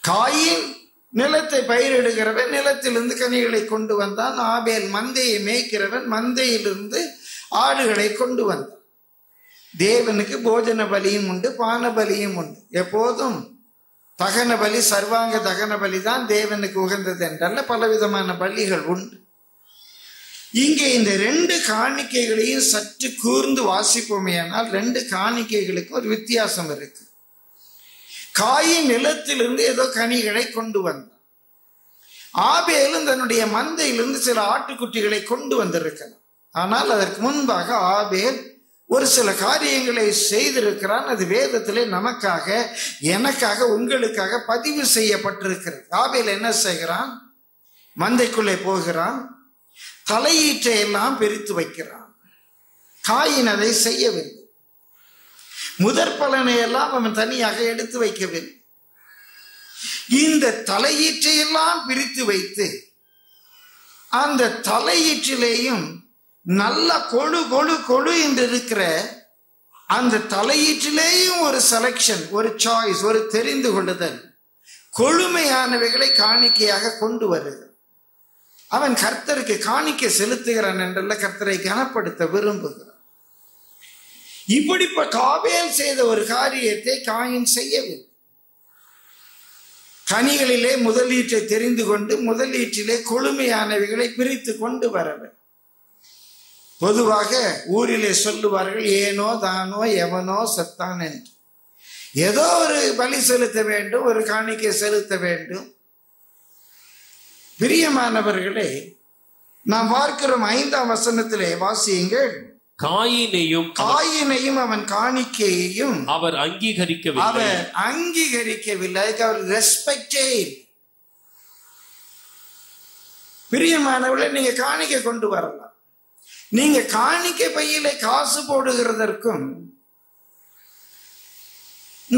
காயின் நிலத்தை பயிரிடுகிறவன் நிலத்திலிருந்து கனிகளை கொண்டு வந்தான். ஆபேல் மந்தையை மேய்க்கிறவன் மந்தையிலிருந்து ஆடுகளை கொண்டு வந்தான். தேவனுக்கு போஜன பலியும் உண்டு, பான பலியும் உண்டு. எப்போதும் தகன பலி, சர்வாங்க தகன பலி தான் தேவனுக்கு உகந்தது என்றல்ல, பலவிதமான பலிகள் உண்டு. இங்கே இந்த 2 காணிக்கைகளையும் சற்று கூர்ந்து வாசிப்போமேயானால் 2 காணிக்கைகளுக்கு ஒரு வித்தியாசம் இருக்கு. காயின் நிலத்திலிருந்து ஏதோ கனிகளை கொண்டு வந்தான். ஆபேலும் தன்னுடைய மந்தையிலிருந்து சில ஆட்டுக்குட்டிகளை கொண்டு வந்திருக்கலாம். ஆனால் அதற்கு முன்பாக ஆபேல் ஒரு சில காரியங்களை செய்திருக்கிறான். அது வேதத்திலே நமக்காக, எனக்காக, உங்களுக்காக பதிவு செய்யப்பட்டிருக்கிறது. ஆபேல் என்ன செய்கிறான்? மந்தைக்குள்ளே போகிறான், தலையீற்றை எல்லாம் பிரித்து வைக்கிறான். காயின் அதை செய்யவில்லை. முதற் பலனை எல்லாம் அவன் தனியாக எடுத்து வைக்கவில்லை. இந்த தலையீற்றை எல்லாம் பிரித்து வைத்து அந்த தலையீற்றிலேயும் நல்ல கொழு கொழு கொழு என்று இருக்கிற அந்த தலையீற்றிலேயும் ஒரு செலக்ஷன், ஒரு சாய்ஸ், ஒரு தெரிந்து கொள்ளுதல், கொழுமையானவைகளை காணிக்கையாக கொண்டு வருகிறான். அவன் கர்த்தருக்கு காணிக்கை செலுத்துகிறான் என்றல்ல, கர்த்தரை கனப்படுத்த விரும்புகிறான். இப்படிப்பட்ட ஆபேல் செய்த ஒரு காரியத்தை காயின் செய்யவில்லை. கனிகளிலே முதலீட்டை தெரிந்து கொண்டு முதலீட்டிலே கொழுமையானவைகளை பிரித்து கொண்டு வரவர். பொதுவாக ஊரிலே சொல்லுவார்கள், ஏனோ தானோ எவனோ செத்தான் என்று. ஏதோ ஒரு பலி செலுத்த வேண்டும், ஒரு காணிக்கை செலுத்த வேண்டும். பிரியமானவர்களே, நாம் பார்க்கிறோம் 5ஆம் வசனத்திலே வாசியுங்கள். காயினையும் அவன் காணிக்கையையும் அவர் அங்கீகரிக்கவில்லை. அவர் ரெஸ்பெக்டேட். பிரியமானவர்களே, நீங்க காணிக்கை கொண்டு வரலாம். நீங்க காணிக்கை பையில காசு போடுகிறதற்கும்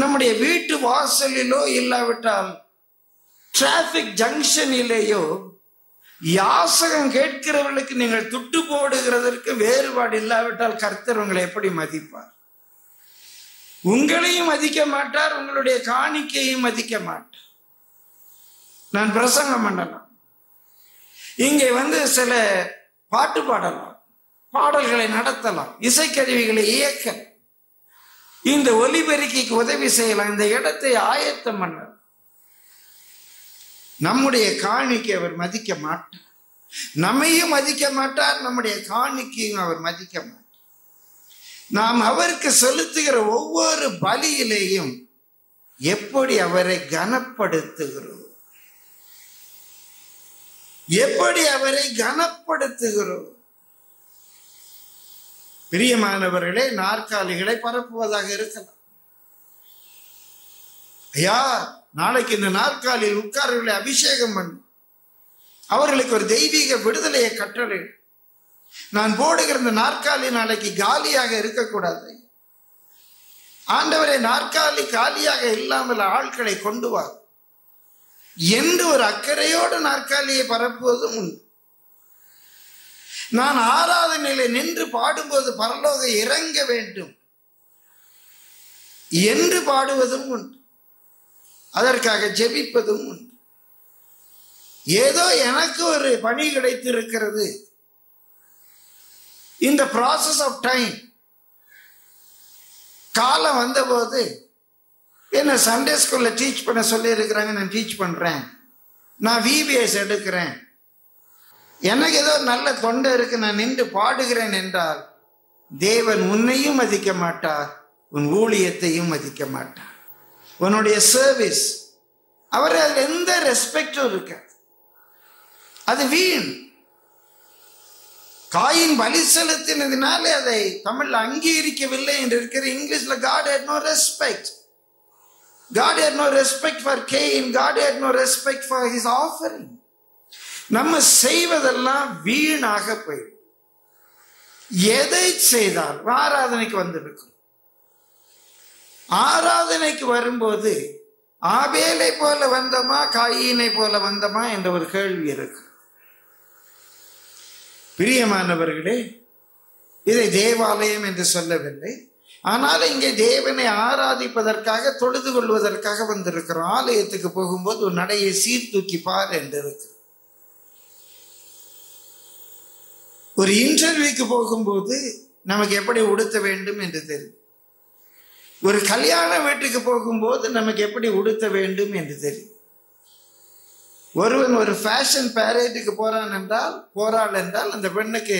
நம்முடைய வீட்டு வாசலிலோ இல்லாவிட்டால் டிராபிக் ஜங்ஷனிலேயோ யாசகம் கேட்கிறவர்களுக்கு நீங்கள் துட்டு போடுகிறதற்கு வேறுபாடு இல்லாவிட்டால் கர்த்தர் உங்களை எப்படி மதிப்பார்? உங்களையும் மதிக்க மாட்டார், உங்களுடைய காணிக்கையும் மதிக்க மாட்டார். நான் பிரசங்கம் பண்ணலாம், இங்கே சில பாட்டு பாடலாம், பாடல்களை நடத்தலாம், இசைக்கருவிகளை இயக்கலாம், இந்த ஒலிபெருக்கிக்கு உதவி செய்யலாம், இந்த இடத்தை ஆயத்தம் பண்ணலாம். நம்முடைய காணிக்கை அவர் மதிக்க மாட்டார், நம்மையும் மதிக்க மாட்டார், நம்முடைய காணிக்கையும் அவர் மதிக்க மாட்டார். நாம் அவருக்கு செலுத்துகிற ஒவ்வொரு பலியிலேயும் எப்படி அவரை கனப்படுத்துகிறோம், எப்படி அவரை கனப்படுத்துகிறோம். பிரியமானவர்களே, நாற்காலிகளை பரப்புவதாக இருக்கலாம். ஐயா, நாளைக்கு இந்த நாற்காலியில் உட்கார்களை அபிஷேகம் பண்ணு, அவர்களுக்கு ஒரு தெய்வீக விடுதலையை கட்டளை. நான் போடுகிற இந்த நாற்காலி நாளைக்கு காலியாக இருக்கக்கூடாது. ஆண்டவரே, நாற்காலி காலியாக இல்லாமல் ஆட்களை கொண்டு வா என்று ஒரு அக்கறையோடு நாற்காலியை பரப்புவதும் உண்டு. நான் ஆராதனையில நின்று பாடும்போது பரலோக இறங்க வேண்டும் என்று பாடுவதும் உண்டு, அதற்காக ஜெபிப்பதும் உண்டு. ஏதோ எனக்கு ஒரு பணி கிடைத்திருக்கிறது, இந்த ப்ராசஸ் ஆஃப் டைம் காலம் வந்தபோது என்ன சண்டே ஸ்கூல்ல டீச் பண்ண சொல்லி இருக்கிறாங்க, நான் டீச் பண்றேன், நான் VBS எடுக்கிறேன், எனக்கு ஏதோ நல்ல தொண்டை இருக்கு, நான் நின்று பாடுகிறேன் என்றால் தேவன் உன்னையும் மதிக்க மாட்டார், உன் ஊழியத்தையும் மதிக்க மாட்டார், உன்னுடைய சர்வீஸ். அவர் அதில் எந்த ரெஸ்பெக்டும் இருக்க, அது வீண். காயின் பலி செலுத்தினதினாலே அதை தமிழ்ல அங்கீகரிக்கவில்லை என்று இருக்கிற. இங்கிலீஷ்ல God had no respect. God had no respect for Cain. God had no respect for his offering. நம்ம செய்வதெல்லாம் வீணாக போயிடும். எதை செய்தால் ஆராதனைக்கு வந்திருக்கும், ஆராதனைக்கு வரும்போது ஆபேலை போல வந்தோமா காயினை போல வந்தோமா என்ற ஒரு கேள்வி இருக்கு. பிரியமானவர்களே, இதை தேவாலயம் என்று சொல்லவில்லை, ஆனால் இங்கே தேவனை ஆராதிப்பதற்காக தொழுது கொள்வதற்காக வந்திருக்கிறோம். ஆலயத்துக்கு போகும்போது ஒரு நடையை சீர்தூக்கி பார் என்று இருக்கு. ஒரு இன்டர்வியூக்கு போகும்போது நமக்கு எப்படி உடுத்த வேண்டும் என்று தெரியும். ஒரு கல்யாண வீட்டுக்கு போகும்போது நமக்கு எப்படி உடுத்த வேண்டும் என்று தெரியும். ஒருவன் ஒரு ஃபேஷன் பேரேட்டுக்கு போறாள் என்றால் அந்த பெண்ணுக்கு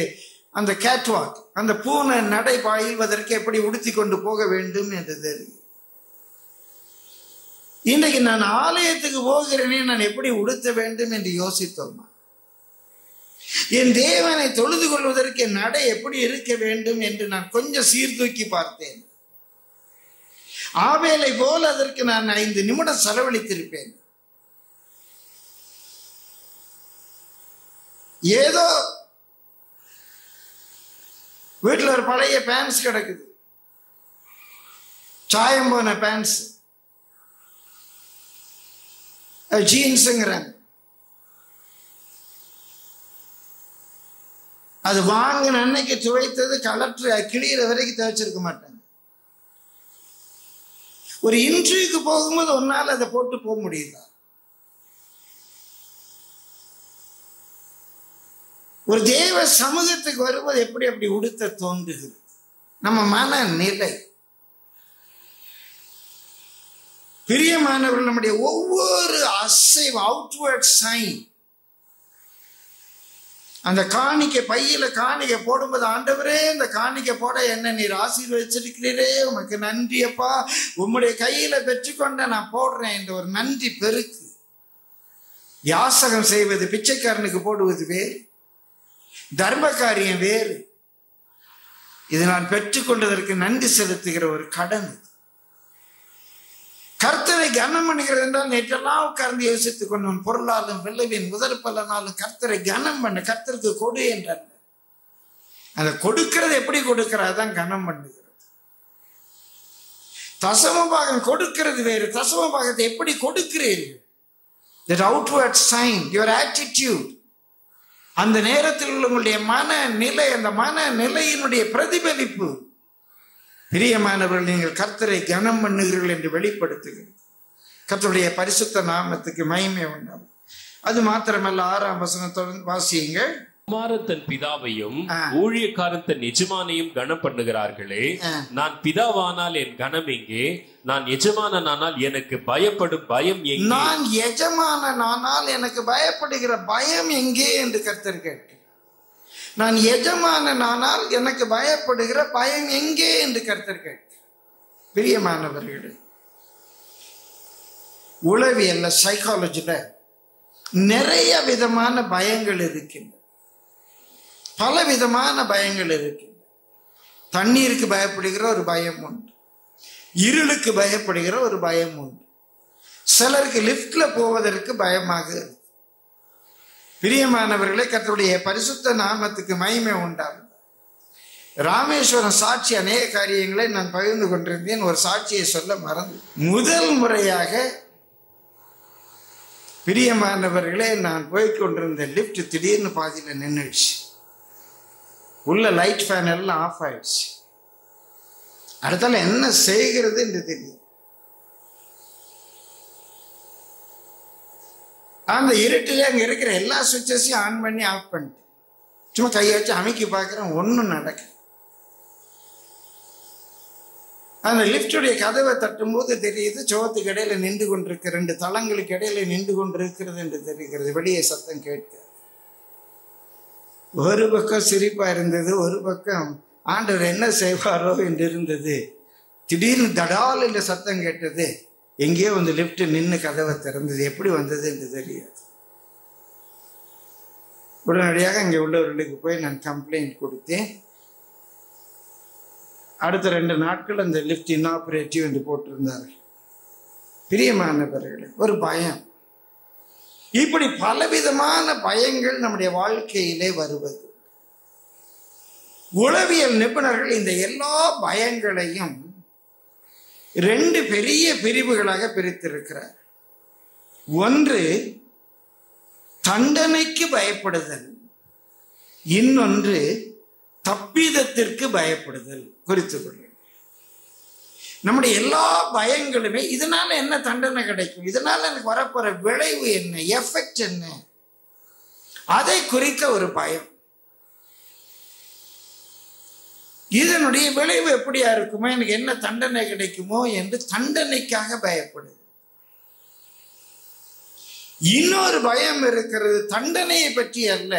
அந்த கேட்வாக், அந்த பூனை நடை பாய்வதற்கு எப்படி உடுத்தி கொண்டு போக வேண்டும் என்று தெரியும். இன்னைக்கு நான் ஆலயத்துக்கு போகிறேனே, நான் எப்படி உடுத்த வேண்டும் என்று யோசித்தோமா? என் தேவனை தொழுது கொள்வதற்கு என் நடை எப்படி இருக்க வேண்டும் என்று நான் கொஞ்சம் சீர்தூக்கி பார்த்தேன். ஆபேலை போல் அதற்கு நான் 5 நிமிடம் செலவழித்திருப்பேன். ஏதோ வீட்டில் ஒரு பழைய பேண்ட்ஸ் கிடக்குது, சாயம் போன பேண்ட்ஸ், ஜீன்ஸுங்கிறாங்க. அது வாங்கின அன்னைக்கு துவைத்தது கலற்று கிளியிற வரைக்கும் துவைச்சிருக்க மாட்டாங்க. ஒரு இன்டர்வியூக்கு போகும்போது ஒன்னால அதை போட்டு போக முடியுதா? ஒரு தேவ சமூகத்துக்கு வரும்போது எப்படி அப்படி உடுத்த தோன்றுகிறது? நம்ம மனநிலை. பிரியமானவர்கள், நம்முடைய ஒவ்வொரு அசைவு, அவுட்வர்ட் சைன், அந்த காணிக்கை பையில காணிக்கை போடும்போது, ஆண்டவரே இந்த காணிக்கை போட என்ன நீர் ஆசீர்வதிச்சிருக்கிறீரே, உமக்கு நன்றி அப்பா, உம்முடைய கையில பெற்றுக்கொண்ட நான் போடுறேன் என்ற ஒரு நன்றி பெருக்கு. யாசகம் செய்வது, பிச்சைக்காரனுக்கு போடுவது வேறு, தர்ம காரியம் வேறு. இது நான் பெற்றுக்கொண்டதற்கு நன்றி செலுத்துகிற ஒரு கடன். கர்த்தரை கனம் பண்ணுகிறது என்றால், நேற்றெல்லாம் உட்கார்ந்து யோசித்துக் கொண்டவன் பொருளாலும் வெள்ளவின் முதல் பல நாளும் கர்த்தரை கனம் பண்ண, கர்த்தருக்கு கொடு என்றார். அதை கொடுக்கிறது எப்படி கொடுக்கிறாதான் கனம் பண்ணுகிறது. தசமபாகம் கொடுக்கிறது வேறு, தசமபாகத்தை எப்படி கொடுக்கிறீர்கள், that outward sign, your attitude, அந்த நேரத்தில் உங்களுடைய மனநிலை, அந்த மனநிலையினுடைய பிரதிபலிப்பு. பிரியமானவர்கள், நீங்கள் கர்த்தரை கனம் பண்ணுகிறீர்கள் என்று வெளிப்படுத்துகிறீர்கள். கர்த்தருடைய பரிசுத்த நாமத்துக்கு மகிமை உண்டாகும். அது மாத்திரமல்ல, 6ஆம் வசனத்துடன் வாசியுங்கள். குமாரன் தன் பிதாவையும் ஊழியக்காரன் தன் எஜமானையும் கனம் பண்ணுகிறார்களே, நான் பிதாவானால் என் கனம் எங்கே? நான் எஜமானனானால் எனக்கு பயப்படும் பயம் எங்கே? நான் எஜமானனானால் எனக்கு பயப்படுகிற பயம் எங்கே என்று கர்த்தர் கேட்கிறார். நான் எஜமானனானால் எனக்கு பயப்படுகிற பயம் எங்கே என்று கர்த்தர் கேட்கிறார். பிரியமானவர்களே, உளவியல்ல, சைக்காலஜில நிறைய விதமான பயங்கள் இருக்கின்றன. பல விதமான பயங்கள் இருக்கின்றன. தண்ணீருக்கு பயப்படுகிற ஒரு பயம் உண்டு, இருளுக்கு பயப்படுகிற ஒரு பயம் உண்டு, சிலருக்கு லிப்ட்ல போவதற்கு பயமாக இருக்கு. பிரியமானவர்களே, கர்த்தருடைய பரிசுத்த நாமத்துக்கு மகிமை உண்டாகும். ராமேஸ்வரம் சாட்சி அநேக காரியங்களை நான் பகிர்ந்து கொண்டிருந்தேன். ஒரு சாட்சியை சொல்ல மறந்து, முதல் முறையாக பிரியமானவர்களே, நான் போய்கொண்டிருந்த லிப்ட் திடீர்னு பாதியில நின்றுடுச்சு. உள்ள லைட் ஃபேன் எல்லாம் ஆஃப் ஆயிடுச்சு. அடுத்தால என்ன செய்கிறது என்று தெரியும். அந்த இருட்டிலே அங்க இருக்கிற எல்லா சுவிட்சஸையும் ஆன் பண்ணி ஆஃப் பண்ணிட்டு சும்மா கையை வச்சு அமைக்கி பார்க்கிறேன், ஒன்றும் நடக்க. அந்த லிப்டுடைய கதவை தட்டும் போது தெரியுது, சோத்துக்கு இடையில நின்று கொண்டிருக்க 2 தளங்களுக்கு இடையில நின்று கொண்டிருக்கிறது என்று தெரிகிறது. வெளியே சத்தம் கேட்க, ஒரு பக்கம் சிரிப்பா இருந்தது, ஒரு பக்கம் ஆண்டவர் என்ன செய்வாரோ என்று இருந்தது. திடீர்னு தடால் என்ற சத்தம் கேட்டது. எங்கேயோ வந்து லிப்ட் நின்று கதவை திறந்தது. எப்படி வந்தது என்று தெரியாது. உடனடியாக அங்கே உள்ளவர்களுக்கு போய் நான் கம்ப்ளைண்ட் கொடுத்தேன். அடுத்த 2 நாட்கள் அந்த லிப்ட் இன்னாபரேட்டிவ் என்று போட்டிருந்தார்கள். பிரியமானவர்களே, ஒரு பயம். இப்படி பலவிதமான பயங்கள் நம்முடைய வாழ்க்கையிலே வருவது. உளவியல் நிபுணர்கள் இந்த எல்லா பயங்களையும் 2 பெரிய பிரிவுகளாக பிரித்திருக்கிறார். ஒன்று தண்டனைக்கு பயப்படுதல், இன்னொன்று தப்பிதத்திற்கு பயப்படுதல். குறித்துக் கொள்ளுங்கள். நம்முடைய எல்லா பயங்களுமே இதனால என்ன தண்டனை கிடைக்கும், இதனால எனக்கு வரப்போற விளைவு என்ன, எஃபெக்ட் என்ன, அதை குறித்த ஒரு பயம். இதனுடைய விளைவு எப்படியா இருக்குமோ, எனக்கு என்ன தண்டனை கிடைக்குமோ என்று தண்டனைக்காக பயப்படுது. இன்னொரு பயம் இருக்கிறது, தண்டனையை பற்றி அல்ல,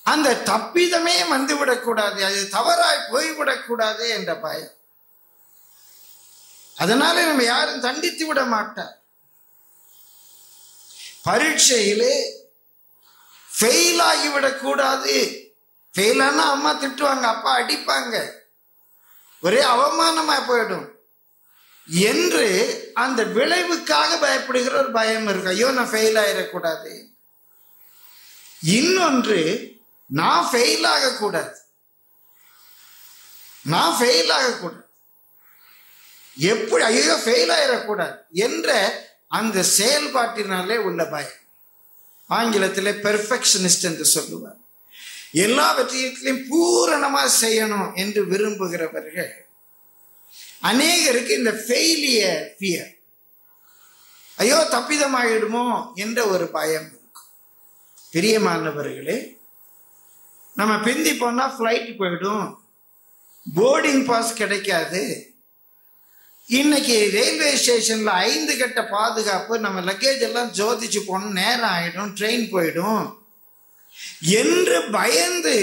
அந்த தப்பிதமே வந்துவிடக்கூடாது, அது தவறாய் போய்விடக்கூடாது என்ற பயம். அதனால நம்ம யாரும் தண்டித்து விட மாட்டார். பரீட்சையிலே ஃபெயில் ஆகிவிடக்கூடாது, ஃபெயிலானா அம்மா திட்டுவாங்க, அப்பா அடிப்பாங்க, ஒரே அவமானமா போயிடும் என்று அந்த விளைவுக்காக பயப்படுகிற ஒரு பயம் இருக்கு. ஐயோ நான் ஃபெயில் ஆயிடக்கூடாது. இன்னொன்று, நான் ஃபெயில் ஆகக்கூடாது, நான் ஃபெயில் ஆகக்கூடாது, எப்படி ஐயோ ஃபெயில் ஆயிடக்கூடாது என்ற அந்த செயல்பாட்டினாலே உள்ள பயம். ஆங்கிலத்தில் பெர்ஃபெக்ஷனிஸ்ட் என்று சொல்லுவார். எல்லாவற்றையும் பூரணமா செய்யணும் என்று விரும்புகிறவர்கள் அநேகருக்கு இந்த ஃபெயிலியர் ஃபியர், ஐயோ தப்பிதமாயிடுமோ என்ற ஒரு பயம் இருக்கும். பிரியமானவர்களே, நம்ம பிந்தி போனா ஃப்ளைட் போயிடும், போர்டிங் பாஸ் கிடைக்காது. இன்னைக்கு ரயில்வே ஸ்டேஷன்ல 5 கட்ட பாதுகாப்பு, நம்ம லக்கேஜ் எல்லாம் ஜோதிச்சு போனோம், நேரம் ஆயிடும், ட்ரெயின் போயிடும். என்று பயந்து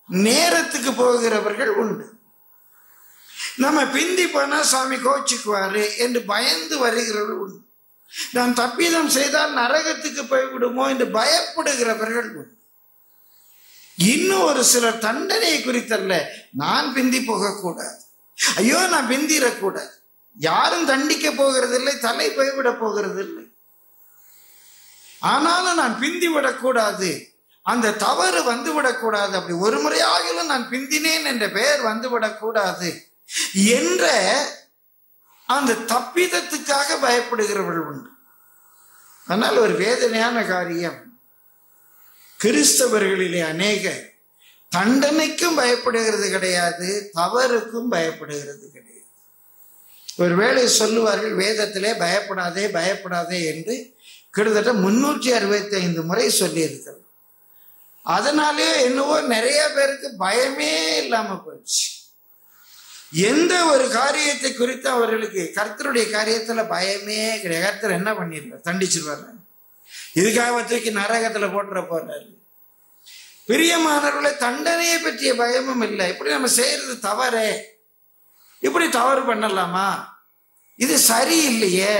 நேரத்துக்கு போகிறவர்கள் உண்டு. நம்ம பிந்தி போனா சாமி கோச்சுக்குவாரு என்று பயந்து வருகிறவர்கள் உண்டு. நான் தப்பிதம் செய்தால் நரகத்துக்கு போய்விடுமோ என்று பயப்படுகிறவர்கள் உண்டு. இன்னும் ஒரு சிலர் தண்டனை குறித்தல்ல, நான் பிந்தி போகக்கூடாது, ஐயோ நான் பிந்திடக்கூடாது, யாரும் தண்டிக்க போகிறதில்லை, தலை போய்விட போகிறதில்லை, ஆனாலும் நான் பிந்தி விடக்கூடாது, அந்த தவறு வந்து விடக்கூடாது, அப்படி ஒரு முறையாகிலும் நான் பிந்தினேன் என்ற பெயர் வந்து விடக்கூடாது என்ற அந்த தப்பிதத்துக்காக பயப்படுகிறவர்கள் உண்டு. ஆனால் ஒரு வேதனையான காரியம், கிறிஸ்தவர்களிலே அநேகர் தண்டனைக்கும் பயப்படுகிறது கிடையாது, தவறுக்கும் பயப்படுகிறது கிடையாது. ஒருவேளை சொல்லுவார்கள் வேதத்திலே பயப்படாதே பயப்படாதே என்று கிட்டத்தட்ட 365 முறை சொல்லி இருக்கிறது. அதனாலே என்னவோ நிறைய பேருக்கு பயமே இல்லாம போயிடுச்சு. எந்த ஒரு காரியத்தை குறித்து அவர்களுக்கு கர்த்தருடைய காரியத்துல பயமே கிடையாது. கர்த்தர் என்ன பண்ணிருக்கார்? தண்டிச்சிருவார். இதுக்காக தூக்கி நரகத்துல போட்டுற போறாரு. பிரியமானவர்களை, தண்டனையை பற்றிய பயமும் இல்லை. இப்படி நம்ம செய்யறது தவறே, இப்படி தவறு பண்ணலாமா, இது சரியில்லையே.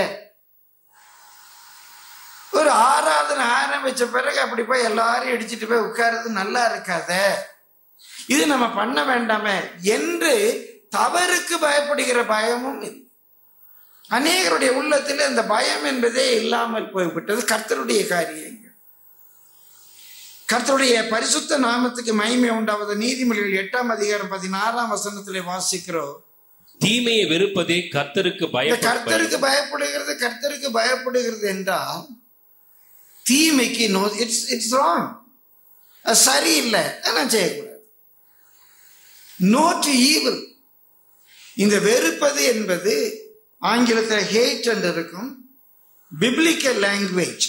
ஒரு ஆராதனை ஆரம்பிச்ச பிறகு அப்படி போய் எல்லாரையும் அடிச்சுட்டு போய் உட்கார்றது நல்லா இருக்காத, இது நம்ம பண்ண வேண்டாமே என்று தவறுக்கு பயப்படுகிற பயமும் இல்லை. அநேகருடைய உள்ளத்தில் இந்த பயம் என்பதே இல்லாமல் போய்விட்டது. கர்த்தருடைய காரியங்கள், கர்த்தருடைய பரிசுத்த நாமத்துக்கு மகிமை உண்டாவது. நீதிமொழிகள் 8ஆம் அதிகாரம் 16ஆம் வசனத்திலே வாசிக்கிறோம், தீமையை வெறுப்பதே கர்த்தருக்கு கர்த்தருக்கு பயப்படுகிறது. கர்த்தருக்கு பயப்படுகிறது என்றால் தீமைக்கு நோ, இட்ஸ் ராங், சரியில்லை, நான் செய்யக்கூடாது. No to evil. இந்த வெறுப்பது என்பது ஆங்கிலத்தில் ஹேட் என்று இருக்கும். பிப்ளிக்கல் லாங்குவேஜ்,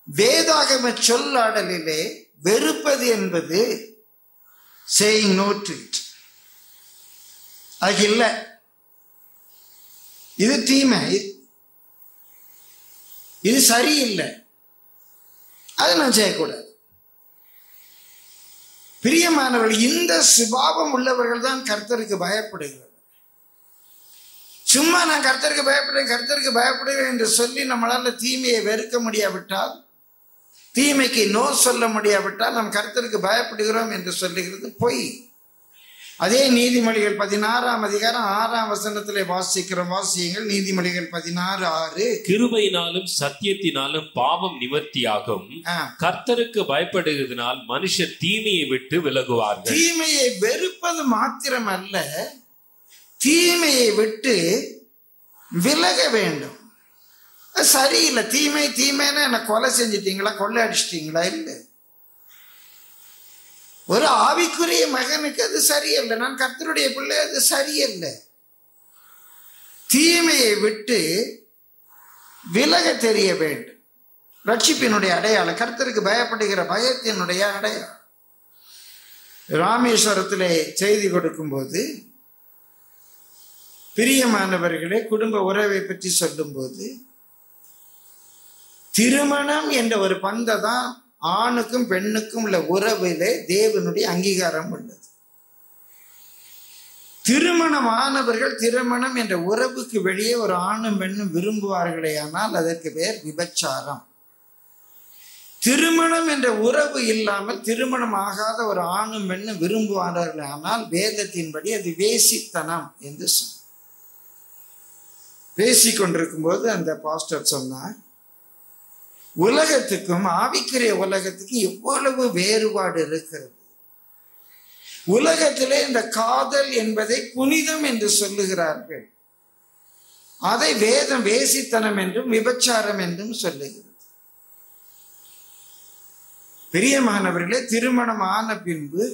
வேதாகம சொல்லாடலிலே வெறுப்பது என்பது சேயிங் நோ டு இட். அது இல்லை, இது தீமை, இது சரியில்லை, அதை நான் செய்யக்கூடாது. பிரியமானவர்கள், இந்த சுபாவம் உள்ளவர்கள் தான் கர்த்தருக்கு பயப்படுகிறார். சும்மா நான் கர்த்தருக்கு பயப்படுறேன் கர்த்தருக்கு பயப்படுகிறேன் என்று சொல்லி நம்மளால தீமையை வெறுக்க முடியாவிட்டால், தீமைக்கு நோ சொல்ல முடியாவிட்டால், நாம் கர்த்தருக்கு பயப்படுகிறோம் என்று சொல்லுகிறது பொய். அதே நீதிமொழிகள் 16ஆம் அதிகாரம் 6ஆம் வசனத்திலே வாசிக்கிறோம். வாசியுங்கள். நீதிமொழிகள் 16:6. கிருபையினாலும் சத்தியத்தினாலும் பாவம் நிவர்த்தியாகும், கர்த்தருக்கு பயப்படுகிறதுனால் மனுஷர் தீமையை விட்டு விலகுவார்கள். தீமையை வெறுப்பது மாத்திரம் அல்ல, தீமையை விட்டு விலக வேண்டும். சரியில்லை, தீமை தீமைன்னு என்ன கொலை செஞ்சிட்டீங்களா, கொள்ளை அடிச்சிட்டீங்களா? இல்லை. ஒரு ஆவிக்குரிய மகனுக்கு அது சரியல்ல, நான் கர்த்தருடைய பிள்ளை, அது சரியல்ல. தீமையை விட்டு விலக தெரிய வேண்டும். ரட்சிப்பினுடைய அடையாளம், கர்த்தருக்கு பயப்படுகிற பயத்தினுடைய அடையாளம். ராமேஸ்வரத்திலே செய்தி கொடுக்கும் போது, பிரியமானவர்களே, குடும்ப உறவை பற்றி சொல்லும் போது, திருமணம் என்ற ஒரு பந்தை தான் ஆணுக்கும் பெண்ணுக்கும் உள்ள உறவிலே தேவனுடைய அங்கீகாரம் உள்ளது. திருமணமானவர்கள் திருமணம் என்ற உறவுக்கு வெளியே ஒரு ஆணும் பெண்ணும் விரும்புவார்களே ஆனால் அதற்கு பேர் விபச்சாரம். திருமணம் என்ற உறவு இல்லாமல் திருமணம் ஆகாத ஒரு ஆணும் பெண்ணும் விரும்புவார்கள் ஆனால் வேதத்தின்படி அது வேசித்தனம் என்று சொன்னார். பேசிக்கொண்டிருக்கும் போது அந்த பாஸ்டர் சொன்னார், உலகத்துக்கும் ஆவிக்குரிய உலகத்துக்கும் எவ்வளவு வேறுபாடு இருக்கிறது. உலகத்திலே இந்த காதல் என்பதை புனிதம் என்று சொல்லுகிறார்கள், அதை வேதம் வேசித்தனம் என்றும் விபச்சாரம் என்றும் சொல்லுகிறது. பிரியமானவர்களே, திருமணம் ஆன பின்பு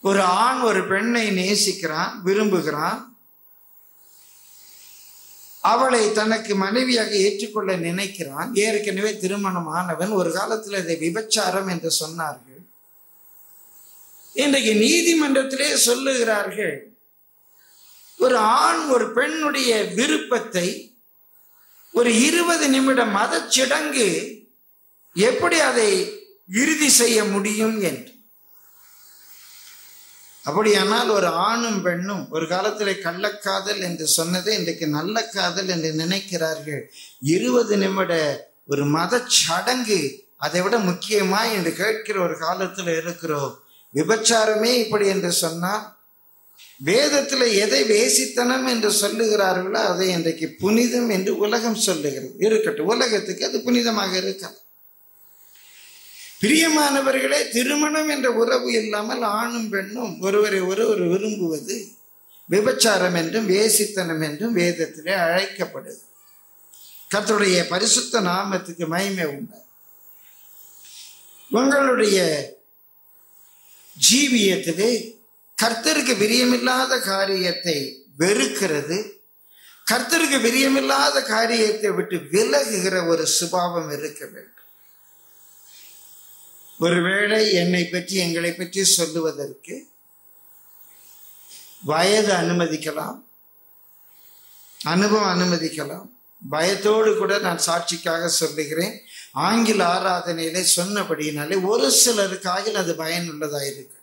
ஒரு ஆண் ஒரு பெண்ணை நேசிக்கிறான், விரும்புகிறான், அவளை தனக்கு மனைவியாக ஏற்றுக்கொள்ள நினைக்கிறான். ஏற்கனவே திருமணம் ஆனவன். ஒரு காலத்தில் இதை விபச்சாரம் என்று சொன்னார்கள். இன்றைக்கு நீதிமன்றத்திலே சொல்லுகிறார்கள், ஒரு ஆண் ஒரு பெண்ணுடைய விருப்பத்தை ஒரு 20 நிமிட மதச்சடங்கு எப்படி அதை இறுதி செய்ய முடியும் என்று. அப்படியானால் ஒரு ஆணும் பெண்ணும் ஒரு காலத்தில் கள்ளக்காதல் என்று சொன்னதை இன்றைக்கு நல்ல காதல் என்று நினைக்கிறார்கள். 20 நிமிட ஒரு மத சடங்கு அதை விட முக்கியமா என்று கேட்கிற ஒரு காலத்தில் இருக்கிறோம். விபச்சாரமே இப்படி என்று சொன்னால் வேதத்தில் எதை வேசித்தனம் என்று சொல்லுகிறார்களோ அதை இன்றைக்கு புனிதம் என்று உலகம் சொல்லுகிறது. இருக்கட்டும், உலகத்துக்கு அது புனிதமாக இருக்கலாம். பிரியமானவர்களே, திருமணம் என்ற உறவு இல்லாமல் ஆணும் பெண்ணும் ஒருவரை ஒருவர் விரும்புவது விபச்சாரம் என்றும் வேசித்தனம் என்றும் வேதத்திலே அழைக்கப்படுது. கர்த்தருடைய பரிசுத்த நாமத்துக்கு மகிமை உண்டு. உங்களுடைய ஜீவியத்திலே கர்த்தருக்கு பிரியமில்லாத காரியத்தை வெறுக்கிறது, கர்த்தருக்கு பிரியமில்லாத காரியத்தை விட்டு விலகுகிற ஒரு சுபாவம் இருக்க வேண்டும். ஒருவேளை என்னை பற்றி எங்களை பற்றி சொல்லுவதற்கு வயது அனுமதிக்கலாம், அனுபவம் அனுமதிக்கலாம். பயத்தோடு கூட நான் சாட்சிக்காக சொல்லுகிறேன். ஆங்கில ஆராதனையிலே சொன்னபடியினாலே ஒரு சிலருக்காக அது பயனுள்ளதாக இருக்கட்டும்.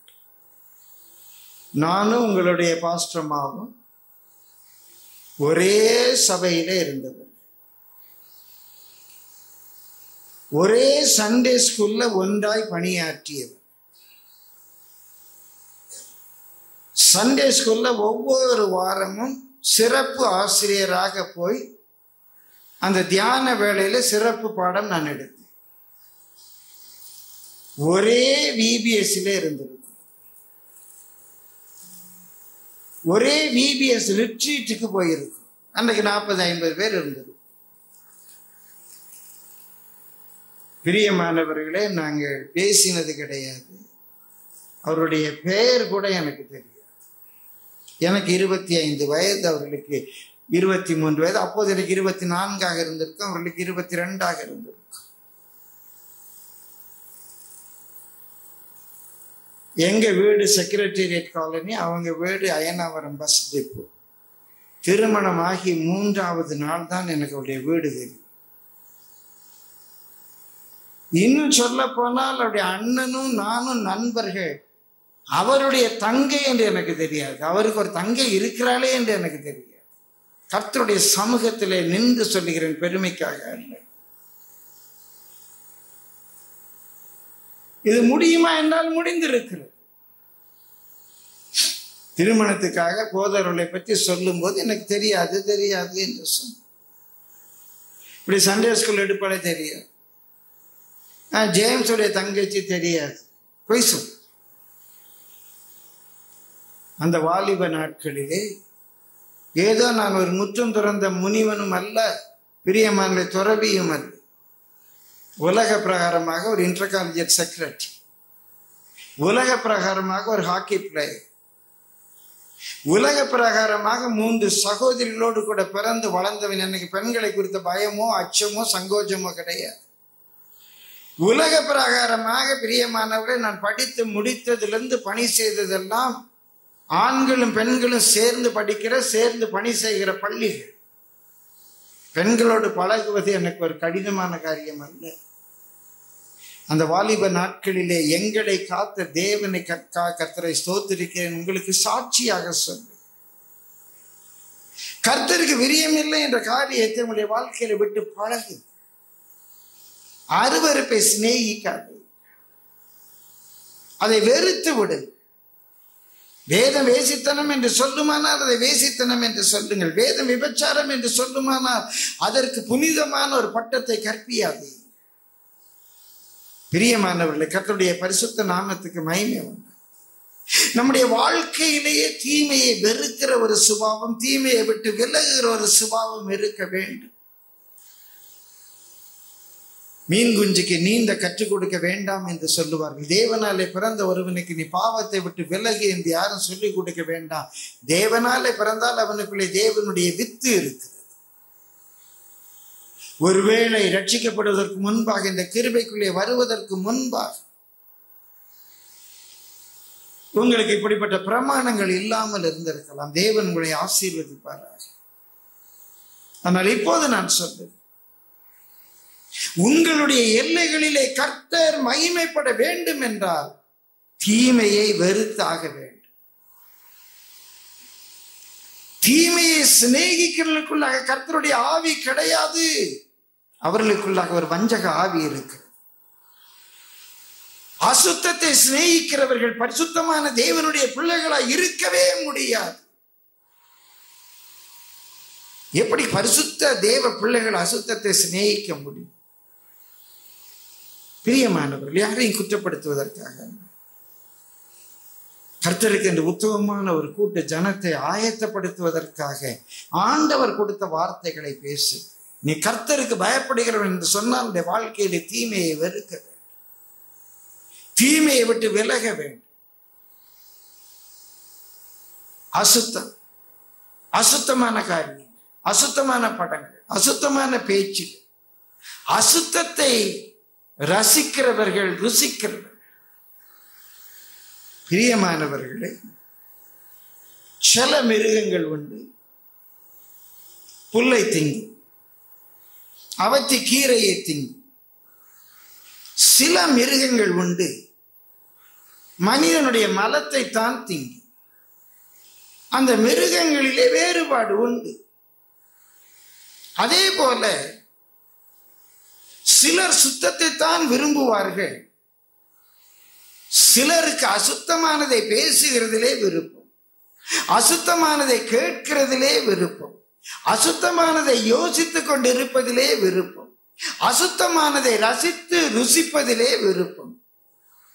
நானும் உங்களுடைய பாஸ்டர்மாவும் ஒரே சபையிலே இருந்தவர், ஒரே சண்டே ஸ்கூல்ல ஒன்றாய் பணியாற்றியவர். சண்டே ஸ்கூல்ல ஒவ்வொரு வாரமும் சிறப்பு ஆசிரியராக போய் அந்த தியான வேளையில சிறப்பு பாடம் நான் எடுத்தேன். ஒரே VBSல இருந்திருக்கும், ஒரே VBS ரிட்ரீட்டுக்கு போயிருக்கும். அன்றைக்கு 40-50 பேர் இருந்திருக்கும். பிரியமானவர்களே, நாங்கள் பேசினது கிடையாது. அவருடைய பெயர் கூட எனக்கு தெரியாது. எனக்கு 25 வயது, அவர்களுக்கு 23 வயது. அப்போது எனக்கு 24 இருந்திருக்கும், அவர்களுக்கு 22 இருந்திருக்கும். எங்க வீடு செக்ரட்டேரியட் காலனி, அவங்க வீடு அயனாவரம் பஸ் டிப்போ. திருமணமாகி 3வது நாள் தான் எனக்கு அவருடைய வீடு தெரியும். இன்னும் சொல்ல போனால் அவருடைய அண்ணனும் நானும் நண்பர்கள். அவருடைய தங்கை என்று எனக்கு தெரியாது, அவருக்கு ஒரு தங்கை இருக்கிறாளே என்று எனக்கு தெரியாது. கர்த்தருடைய சமூகத்திலே நின்று சொல்லுகிறேன், பெருமைக்காக அல்ல. இது முடியுமா என்றால் முடிந்திருக்கிறது. திருமணத்துக்காக போதவர்களை பற்றி சொல்லும் போது எனக்கு தெரியாது தெரியாது என்று சொன்ன. இப்படி சண்டே ஸ்கூல் எடுப்பாலே தெரியாது. ஜேம்ஸுடைய தங்கச்சி தெரியாது, பொய் சொல். அந்த வாலிப நாட்களிலே ஏதோ நான் ஒரு முற்றும் துறந்த முனிவனும் அல்ல, பிரியமான துறவியும் அல்ல. உலக பிரகாரமாக ஒரு இன்டர் காலேஜ் செக்ரட்டரி, உலக பிரகாரமாக ஒரு ஹாக்கி பிளேயர், உலக பிரகாரமாக 3 சகோதரிகளோடு கூட பிறந்து வளர்ந்தவன். எனக்கு பெண்களை குறித்த பயமோ அச்சமோ சங்கோஜமோ கிடையாது. உலக பிரகாரமாக பிரியமானவரை நான் படித்து முடித்ததிலிருந்து பணி செய்ததெல்லாம் ஆண்களும் பெண்களும் சேர்ந்து படிக்கிற, சேர்ந்து பணி செய்கிற பள்ளிகள். பெண்களோடு பழகுவது எனக்கு ஒரு கடினமான காரியம் அல்ல. அந்த வாலிப நாட்களிலே எங்களை காத்த தேவனை கர்த்தரை ஸ்தோத்திரிக்கிறேன். உங்களுக்கு சாட்சியாக சொல்லு, கர்த்தருக்கு விரியமில்லை என்ற காரியத்தை உங்களுடைய வாழ்க்கையில விட்டு பழகு. அருவருப்பை சிநேகிக்காது, அதை வெறுத்து விடு. வேதம் வேசித்தனம் என்று சொல்லுமானால் அதை வேசித்தனம் என்று சொல்லுங்கள். வேதம் விபச்சாரம் என்று சொல்லுமானால் அதற்கு புனிதமான ஒரு பட்டத்தை கற்பியாது. பிரியமானவர்களே, கர்த்தருடைய பரிசுத்த நாமத்துக்கு மகிமை உண்டு. நம்முடைய வாழ்க்கையிலேயே தீமையை வெறுக்கிற ஒரு சுபாவம், தீமையை விட்டு விலகுகிற ஒரு சுபாவம் இருக்க வேண்டும். மீன் குஞ்சுக்கு நீந்த கற்றுக் கொடுக்க வேண்டாம் என்று சொல்லுவார்கள். தேவனாலே பிறந்த ஒருவனுக்கு நீ பாவத்தை விட்டு விலகு என்று யாரும் சொல்லிக் கொடுக்க வேண்டாம். தேவனாலே பிறந்தால் அவனுக்குள்ளே தேவனுடைய வித்து இருக்கிறது. ஒருவேளை ரட்சிக்கப்படுவதற்கு முன்பாக, இந்த கிருபைக்குள்ளே வருவதற்கு முன்பாக உங்களுக்கு இப்படிப்பட்ட பிரமாணங்கள் இல்லாமல் இருந்திருக்கலாம். தேவன் உங்களை ஆசீர்வதிப்பார். ஆனால் இப்போது நான் சொல்றேன், உங்களுடைய எல்லைகளிலே கர்த்தர் மகிமைப்பட வேண்டும் என்றால் தீமையை வெறுத்தாக வேண்டும். தீமையை சிநேகிக்கிறவர்களுக்குள்ளாக கர்த்தருடைய ஆவி கிடையாது. அவர்களுக்குள்ளாக ஒரு வஞ்சக ஆவி இருக்கு. அசுத்தத்தை சிநேகிக்கிறவர்கள் பரிசுத்தமான தேவனுடைய பிள்ளைகளாய் இருக்கவே முடியாது. எப்படி பரிசுத்த தேவ பிள்ளைகள் அசுத்தத்தை சிநேகிக்க முடியும்? பிரியமானவர்கள், யாரையும் குற்றப்படுத்துவதற்காக, கர்த்தருக்கு என்று உத்தமமான ஒரு கூட்ட ஜனத்தை ஆயத்தப்படுத்துவதற்காக ஆண்டவர் கொடுத்த வார்த்தைகளை பேசு. நீ கர்த்தருக்கு பயப்படுகிறவன் என்று சொன்னால் உடைய வாழ்க்கையிலே தீமையை வெறுக்க வேண்டும், தீமையை விட்டு விலக வேண்டும். அசுத்தம், அசுத்தமான காரியம், அசுத்தமான படங்கள், அசுத்தமான பேச்சு, அசுத்தத்தை ரசிக்கிறவர்கள், ருசிக்கிறவர்கள். பிரியமானவர்களே, சில மிருகங்கள் உண்டு புல்லை திங்கும், அவற்றை கீரையை திங்கும். சில மிருகங்கள் உண்டு மனிதனுடைய மலத்தை தான் திங்கும். அந்த மிருகங்களிலே வேறுபாடு உண்டு. அதே போல சிலர் சுத்தத்தை தான் விரும்புவார்கள், சிலருக்கு அசுத்தமானதை பேசுகிறதிலே விருப்பம், அசுத்தமானதை கேட்கிறதிலே விருப்பம், அசுத்தமானதை யோசித்துக் கொண்டிருப்பதிலே விருப்பம், அசுத்தமானதை ரசித்து ருசிப்பதிலே விருப்பம்.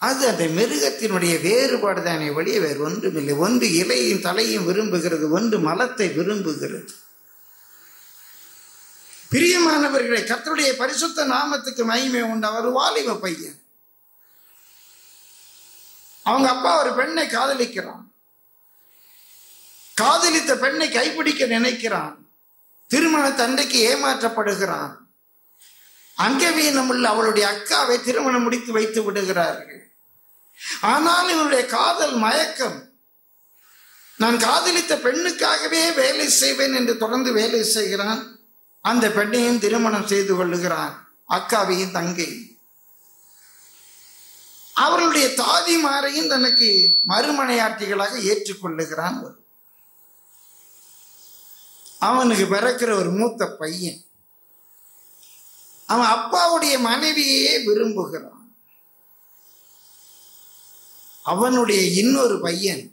அது அந்த மிருகத்தினுடைய வேறுபாடு தானே வழியே வேறு ஒன்றுமில்லை. ஒன்று இலையும் தலையும் விரும்புகிறது, ஒன்று மலத்தை விரும்புகிறது. பிரியமானவர்களை, கர்த்தருடைய பரிசுத்த நாமத்துக்கு மகிமை உண்டு. அவர் வாலிப பையன், அவங்க அப்பா ஒரு பெண்ணை காதலிக்கிறான். காதலித்த பெண்ணை கைப்பிடிக்க நினைக்கிறான். திருமண தந்தைக்கு ஏமாற்றப்படுகிறான். அங்கவீனமுள்ள அவளுடைய அக்காவை திருமணம் முடித்து வைத்து விடுகிறார்கள். ஆனால் இவருடைய காதல் மயக்கம். நான் காதலித்த பெண்ணுக்காகவே வேலை செய்வேன் என்று தொடர்ந்து வேலை செய்கிறான். அந்த பெண்ணையும் திருமணம் செய்து கொள்ளுகிறான், அக்காவையும் தங்கையும். அவர்களுடைய தாதிமாரையும் தனக்கு மறுமனையாட்டிகளாக ஏற்றுக்கொள்ளுகிறான். அவனுக்கு பிறக்கிற ஒரு மூத்த பையன், அவன் அப்பாவுடைய மனைவியே விரும்புகிறான். அவனுடைய இன்னொரு பையன்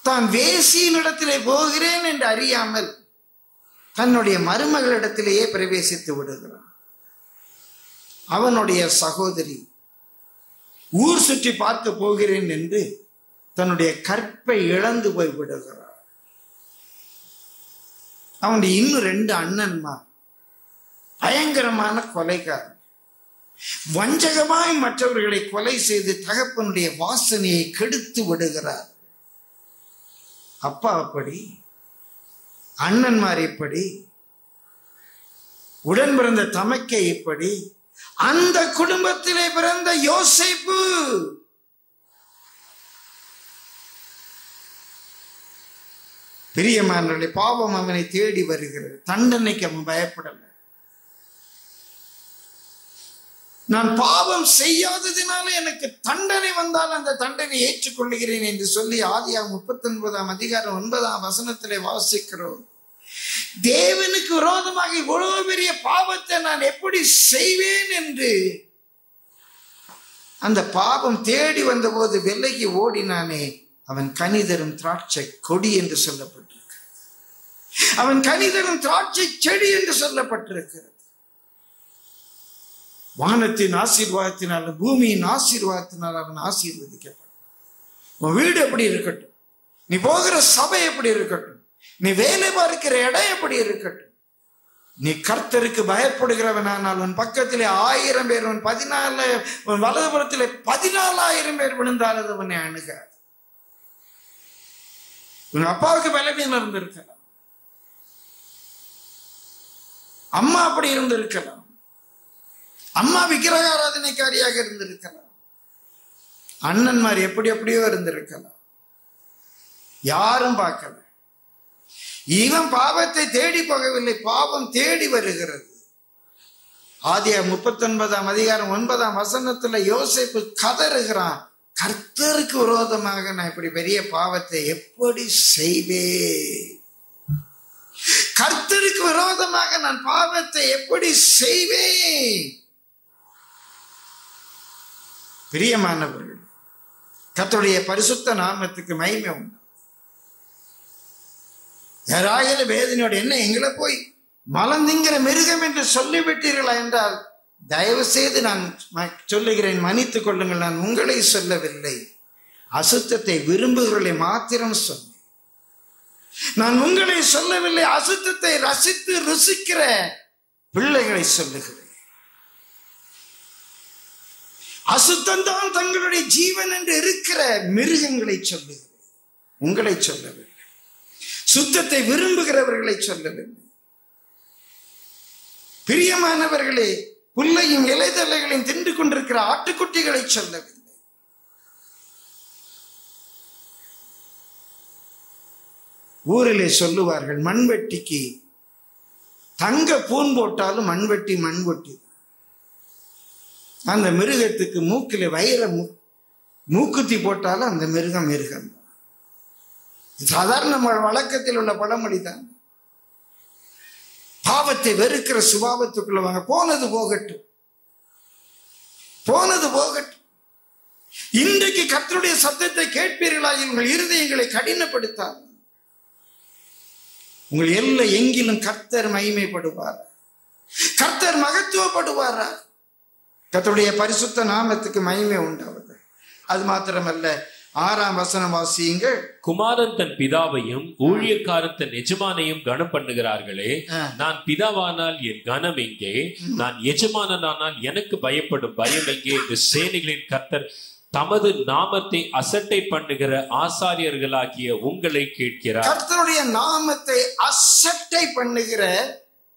தான் வேசியினிடத்திலே போகிறேன் என்று அறியாமல் தன்னுடைய மருமகளிடத்திலேயே பிரவேசித்து விடுகிறான். அவனுடைய சகோதரி ஊர் சுற்றி பார்க்க போகிறேன் என்று தன்னுடைய கற்பை இழந்து போய் விடுகிறார். அவனுடைய இன்னும் 2 அண்ணன்மார் பயங்கரமான கொலைகாரர், வஞ்சகமாய் மற்றவர்களை கொலை செய்து தகப்பனுடைய வாசனையை கெடுத்து விடுகிறார். அப்பா அப்படி, அண்ணன்மார் இப்படி, உடன் பிறந்த தமக்கை இப்படி. அந்த குடும்பத்திலே பிறந்த யோசேப்பு பிரியமானவர்களே, பாவம் அவனை தேடி வருகிறது. தண்டனைக்கு அவன் பயப்படல. நான் பாவம் செய்யாததினால எனக்கு தண்டனை வந்தால் அந்த தண்டனை ஏற்றுக்கொள்கிறேன் என்று சொல்லி ஆதியாகமம் 39ஆம் அதிகாரம் 9ஆம் வசனத்திலே வாசிக்கிறோம். தேவனுக்கு விரோதமாக இவ்வளவு பெரிய பாவத்தை நான் எப்படி செய்வேன் என்று அந்த பாவம் தேடி வந்த போது விலகி ஓடினானே, அவன் கனிதரும் திராட்சை கொடி என்று சொல்லப்பட்டிருக்கு. அவன் கனிதரும் திராட்சை செடி என்று சொல்லப்பட்டிருக்கிறது. வானத்தின் ஆசீர்வாதத்தினாலும் பூமியின் ஆசீர்வாதத்தினால் அவன் ஆசீர்வதிக்கப்படும். உன் வீடு எப்படி இருக்கட்டும், நீ போகிற சபை எப்படி இருக்கட்டும், நீ வேலை பார்க்கிற இடம் எப்படி இருக்கட்டும், நீ கர்த்தருக்கு பயப்படுகிறவனானால் உன் பக்கத்திலே 1000 பேர், உன் 14 உன் வலதுபுறத்திலே 14,000 பேர் விழுந்தால் அது உன்னை அணுகாது. உன் அப்பாவுக்கு பலவீனம் இருந்திருக்கலாம், அம்மா அப்படி இருந்திருக்கலாம், அம்மா விக்கிரக ஆராதனைக்காரியாக இருந்திருக்கலாம், அண்ணன்மார் எப்படி எப்படியோ இருந்திருக்கலாம், யாரும் பார்க்கல. இவன் பாவத்தை தேடி போகவில்லை, பாவம் தேடி வருகிறது. ஆதியாகமம் 39ஆம் அதிகாரம் 9ஆம் வசனத்துல யோசேப்பு கதறுகிறான், கர்த்தருக்கு விரோதமாக நான் இப்படி பெரிய பாவத்தை எப்படி செய்வேன்? கர்த்தருக்கு விரோதமாக நான் பாவத்தை எப்படி செய்வேன்? பிரியமானவர்கள், கர்த்தருடைய பரிசுத்த நாமத்துக்கு மகிமை உண்டு. யாராயிர வேதனையோட என்ன எங்களை போய் மலந்திங்கிற மிருகம் என்று சொல்லிவிட்டீர்களா என்றால், தயவு செய்து நான் சொல்லுகிறேன், மன்னித்துக் கொள்ளுங்கள், நான் உங்களை சொல்லவில்லை, அசுத்தத்தை விரும்புகிறவர்களை மாத்திரம் சொன்னேன். நான் உங்களை சொல்லவில்லை, அசுத்தத்தை ரசித்து ருசிக்கிற பிள்ளைகளை சொல்லுகிறேன். அசுத்தம்தான் தங்களுடைய ஜீவன் என்று இருக்கிற மிருகங்களை சொல்லுகிறேன், உங்களை சொல்லவில்லை. சுத்தத்தை விரும்புகிறவர்களை சொல்லவில்லை. பிரியமானவர்களே, புல்லையும் இலைதலைகளையும் தின்று கொண்டிருக்கிற ஆட்டுக்குட்டிகளை சொல்லவில்லை. ஊரிலே சொல்லுவார்கள், மண்வெட்டிக்கு தங்க பூன் போட்டாலும் மண்வெட்டி மண்வெட்டி. அந்த மிருகத்துக்கு மூக்கில வைர மூக்குத்தி போட்டாலும் அந்த மிருகம் மிருகம். சாதாரண வழக்கத்தில் உள்ள பழமொழி தான். பாவத்தை வெறுக்கிற சுபாவத்துக்குள்ள வாங்க. போனது போகட்டும், போனது போகட்டும். இன்றைக்கு கர்த்தருடைய சத்தத்தை கேட்பீர்களா? உங்கள் இருதயங்களை கடினப்படுத்தார். உங்கள் எல்லை எங்கிலும் கர்த்தர் மகிமைப்படுவார், கர்த்தர் மகத்துவப்படுவாரா? கர்த்தருடைய பரிசுத்த நாமத்துக்கு மகிமை உண்டாவது. அது மாத்திரமல்ல, 6ஆம் வசனம் வாசியுங்கள். குமாரன் தன் பிதாவையும் ஊழியக்காரன் தன் எஜமானையும் கனம் பண்ணுகிறார்களே, நான் பிதாவானால் என் கனம் எங்கே? நான் எஜமானனானால் எனக்கு பயப்படும் பயம் எங்கே? என்று சேனைகளின் கர்த்தர் தமது நாமத்தை அசட்டை பண்ணுகிற ஆசாரியர்களாகிய உங்களை கேட்கிறார். கர்த்தருடைய நாமத்தை அசட்டை பண்ணுகிற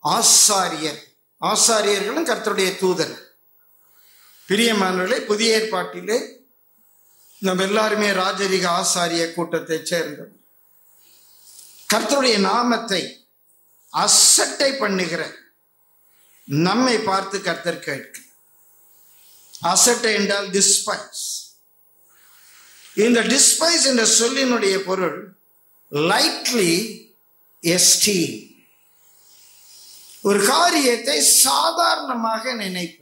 ஆசாரியர், ஆசாரியர்களும் கர்த்தருடைய தூதர். பிரியமானவர்களே, புதிய ஏற்பாட்டிலே நம்ம எல்லாருமே ராஜரிக ஆசாரிய கூட்டத்தை சேர்ந்தவர். கர்த்தருடைய நாமத்தை அசட்டை பண்ணுகிற நம்மை பார்த்து கர்த்தர் கேட்க. அசட்டை என்றால் டிஸ்பைஸ். இந்த டிஸ்பைஸ் என்ற சொல்லினுடைய பொருள் லைட்லி எஸ்டீம், ஒரு காரியத்தை சாதாரணமாக நினைப்பு.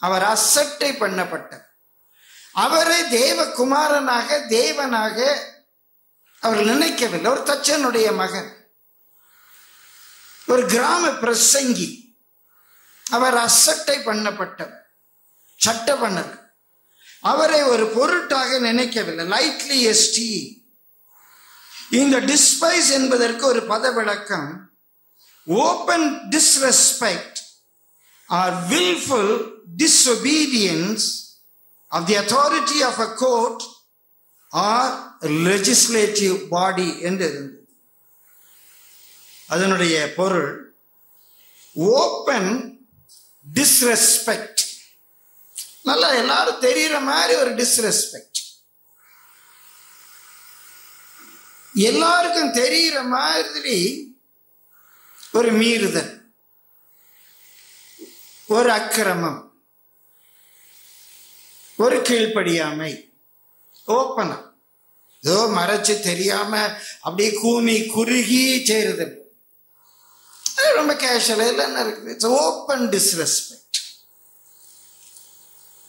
அவர் அசட்டை பண்ணப்பட்டார். அவரை தேவகுமாரனாக தேவனாக அவர் நினைக்கவில்லை. ஒரு தச்சனுடைய மகன், ஒரு கிராம பிரசங்கி. அவர் அசட்டை பண்ணப்பட்டவர், சட்ட பண்ணவர். அவரை ஒரு பொருட்டாக நினைக்கவில்லை, லைட்லி எஸ்டீம். இந்த டிஸ்பைஸ் என்பதற்கு ஒரு பத விளக்கம், open disrespect or wilful disobedience of the authority of a court or legislative body என்று இருந்தது. அதனுடைய பொருள் ஓப்பன் டிஸ்ரெஸ்பெக்ட். நல்லா எல்லாரும் தெரிகிற மாதிரி ஒரு டிஸ்ரெஸ்பெக்ட், எல்லாருக்கும் தெரிகிற மாதிரி ஒரு மீறுதல், ஒரு அக்கிரமம், ஒரு கீழ்ப்படியாமை. ஓப்பனா ஏதோ மறைச்சு தெரியாம அப்படியே கூனி குறுகி செய்யறது ரொம்ப கேஷுவலா இல்லைன்னு இருக்குது. Open disrespect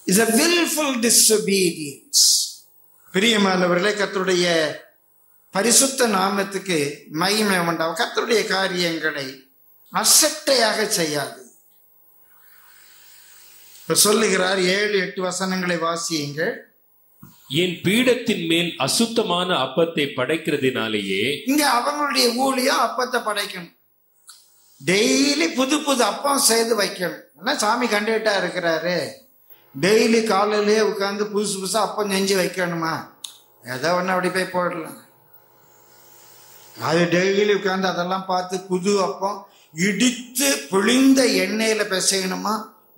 is a willful disobedience. பிரியமானவர்களே, கர்த்தருடைய பரிசுத்த நாமத்துக்கு மகிமை உண்டாகும். கர்த்தருடைய காரியங்களை அசட்டையாக செய்யாது. சொல்லுகிறார், 7-8 வசனங்களை வாசியுங்கள். என் பீடத்தின் மேல் அசுத்தமான அப்பத்தை படைக்கிறதுனாலேயே. இங்க அவங்களுடைய ஊழியம் அப்பத்தை படைக்கணும். டெய்லி புது புது அப்பம் செய்து வைக்கணும். சாமி கண்டுகிட்டா இருக்கிறாரு. டெய்லி காலையிலே உட்காந்து புதுசு புதுசா அப்பம் செஞ்சு வைக்கணுமா? ஏதோ ஒன்று அப்படி போய் போடலாம். அது டெய்லி உட்காந்து அதெல்லாம் பார்த்து புது அப்பம் இடித்து பிழிந்த எண்ணெயில பிசையணுமா?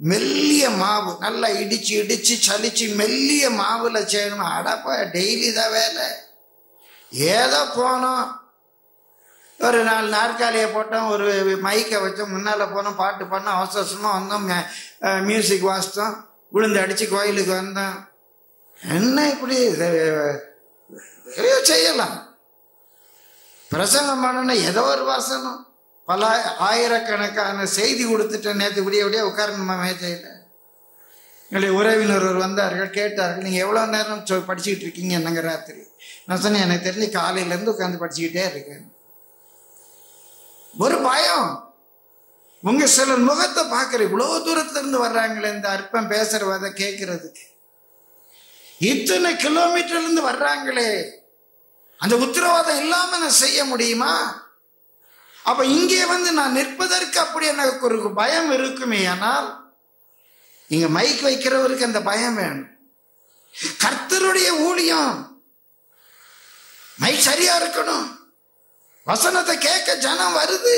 மெல்லிய மாவு நல்லா இடிச்சு இடிச்சு சலிச்சு மெல்லிய மாவுல செய்யணுமா? அடப்பா, டெய்லி தான் வேலை. ஏதோ போனோம், ஒரு 4 நாற்காலியை போட்டோம், ஒரு மைக்கை வச்சோம், முன்னால் போனோம், பாட்டு பாடினோம், அவசரமாக வந்தோம், மியூசிக் வாசித்தோம், விழுந்து அடித்து கோயிலுக்கு வந்தோம். என்ன இப்படி செய்யலாம்? பிரசங்கம் பண்ணணும்னா ஏதோ ஒரு வசனம், பல ஆயிரக்கணக்கான செய்தி கொடுத்துட்டேன். நேற்று விடிய உட்காரணுமா மேஜையில்? எங்களுடைய உறவினர் வந்தார்கள், கேட்டார்கள், நீங்கள் எவ்வளோ நேரம் படிச்சுக்கிட்டு இருக்கீங்க என்னங்க ராத்திரி? நான் சொன்னேன், எனக்கு தெரிஞ்சு காலையிலேருந்து உட்காந்து படிச்சுக்கிட்டே இருக்கேன். ஒரு பயம். உங்க சிலர் முகத்தை பார்க்குற, இவ்வளோ தூரத்துல இருந்து வர்றாங்களே இந்த அற்பம் பேசுறவதை கேட்கறதுக்கு, இத்தனை கிலோமீட்டர்ல இருந்து வர்றாங்களே, அந்த உத்தரவாதம் இல்லாம நான் செய்ய முடியுமா? அப்ப இங்கே வந்து நான் நிற்பதற்கு அப்படி எனக்கு ஒரு பயம் இருக்குமே. ஆனால் இங்க மைக் வைக்கிறவருக்கு அந்த பயம் வேணும். கர்த்தருடைய ஊழியம் மைக் சரியா இருக்கணும், வசனத்தை கேட்க ஜனம் வருது,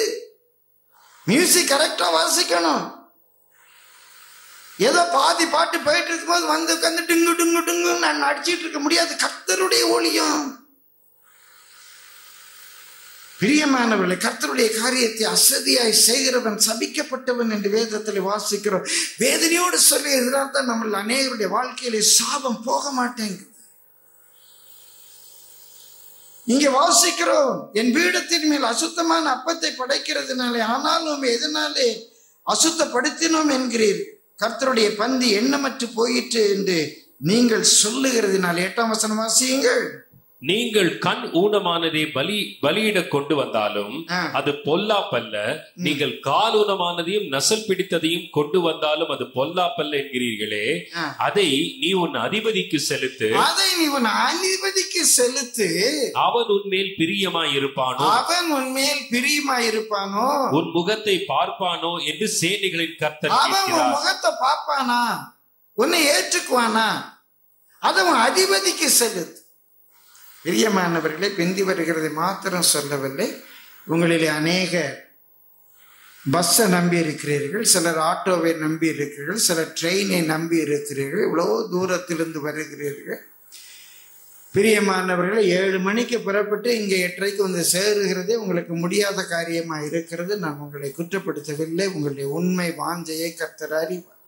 மியூசிக் கரெக்டா வாசிக்கணும். ஏதோ பாதி பாட்டு போயிட்டு இருக்கும்போது வந்து உட்காந்து டிங்கு டிங்கு டிங்கு நான் அடிச்சிட்டு இருக்க முடியாது. கர்த்தருடைய ஊழியம். பிரியமானவர்களே, கர்த்தருடைய காரியத்தை அசதியாய் செய்கிறவன் சபிக்கப்பட்டவன் என்று வேதத்தில் வாசிக்கிறோம். வேதனையோடு சொல்லி இதனால் தான் நம்ம அநேகருடைய வாழ்க்கையிலே சாபம் போக மாட்டேங்குது. இங்கே வாசிக்கிறோம், என் பீடத்தின் மேல் அசுத்தமான அப்பத்தை படைக்கிறதுனாலே, ஆனாலும் எதனாலே அசுத்தப்படுத்தினோம் என்கிறீர். கர்த்தருடைய பந்தி எண்ணமற்று போயிற்று என்று நீங்கள் சொல்லுகிறதுனால. 8ஆம் வசனம் வாசியுங்கள். நீங்கள் கண் ஊனமானதை பலியிட கொண்டு வந்தாலும் அது பொல்லாப்பல்ல, நீங்கள் கால் ஊனமானதையும் நசல் பிடித்ததையும் கொண்டு வந்தாலும் அது பொல்லாப்பல்ல என்கிறீர்களே, அதை நீ உன் அதிபதிக்கு செலுத்து. அதை நீ உன் அதிபதிக்கு செலுத்து. அவன் உன்மேல் பிரியமாயிருப்பானோ, அவன் உன்மேல் பிரியமாயிருப்பானோ, உன் முகத்தை பார்ப்பானோ என்று சேனைகளின் கர்த்தர். அவன் உன் முகத்தை பார்ப்பானா, உன்னை ஏற்றுக்குவானா, அதை உன் அதிபதிக்கு செலுத்து. பிரியமானவர்களே, பிந்தி வருகிறதை மாத்திரம் சொல்லவில்லை. உங்களிலே அநேக பஸ்ஸை நம்பி இருக்கிறீர்கள், சிலர் ஆட்டோவை நம்பி இருக்கிறீர்கள், சிலர் ட்ரெயினை நம்பி இருக்கிறீர்கள், இவ்வளோ தூரத்திலிருந்து வருகிறீர்கள். பிரியமானவர்களே, 7 மணிக்கு புறப்பட்டு இங்கே 8:30 வந்து சேருகிறதே உங்களுக்கு முடியாத காரியமாக இருக்கிறது. நான் உங்களை குற்றப்படுத்தவில்லை. உங்களுடைய உண்மை வாஞ்சையை கர்த்தர் அறிவார்.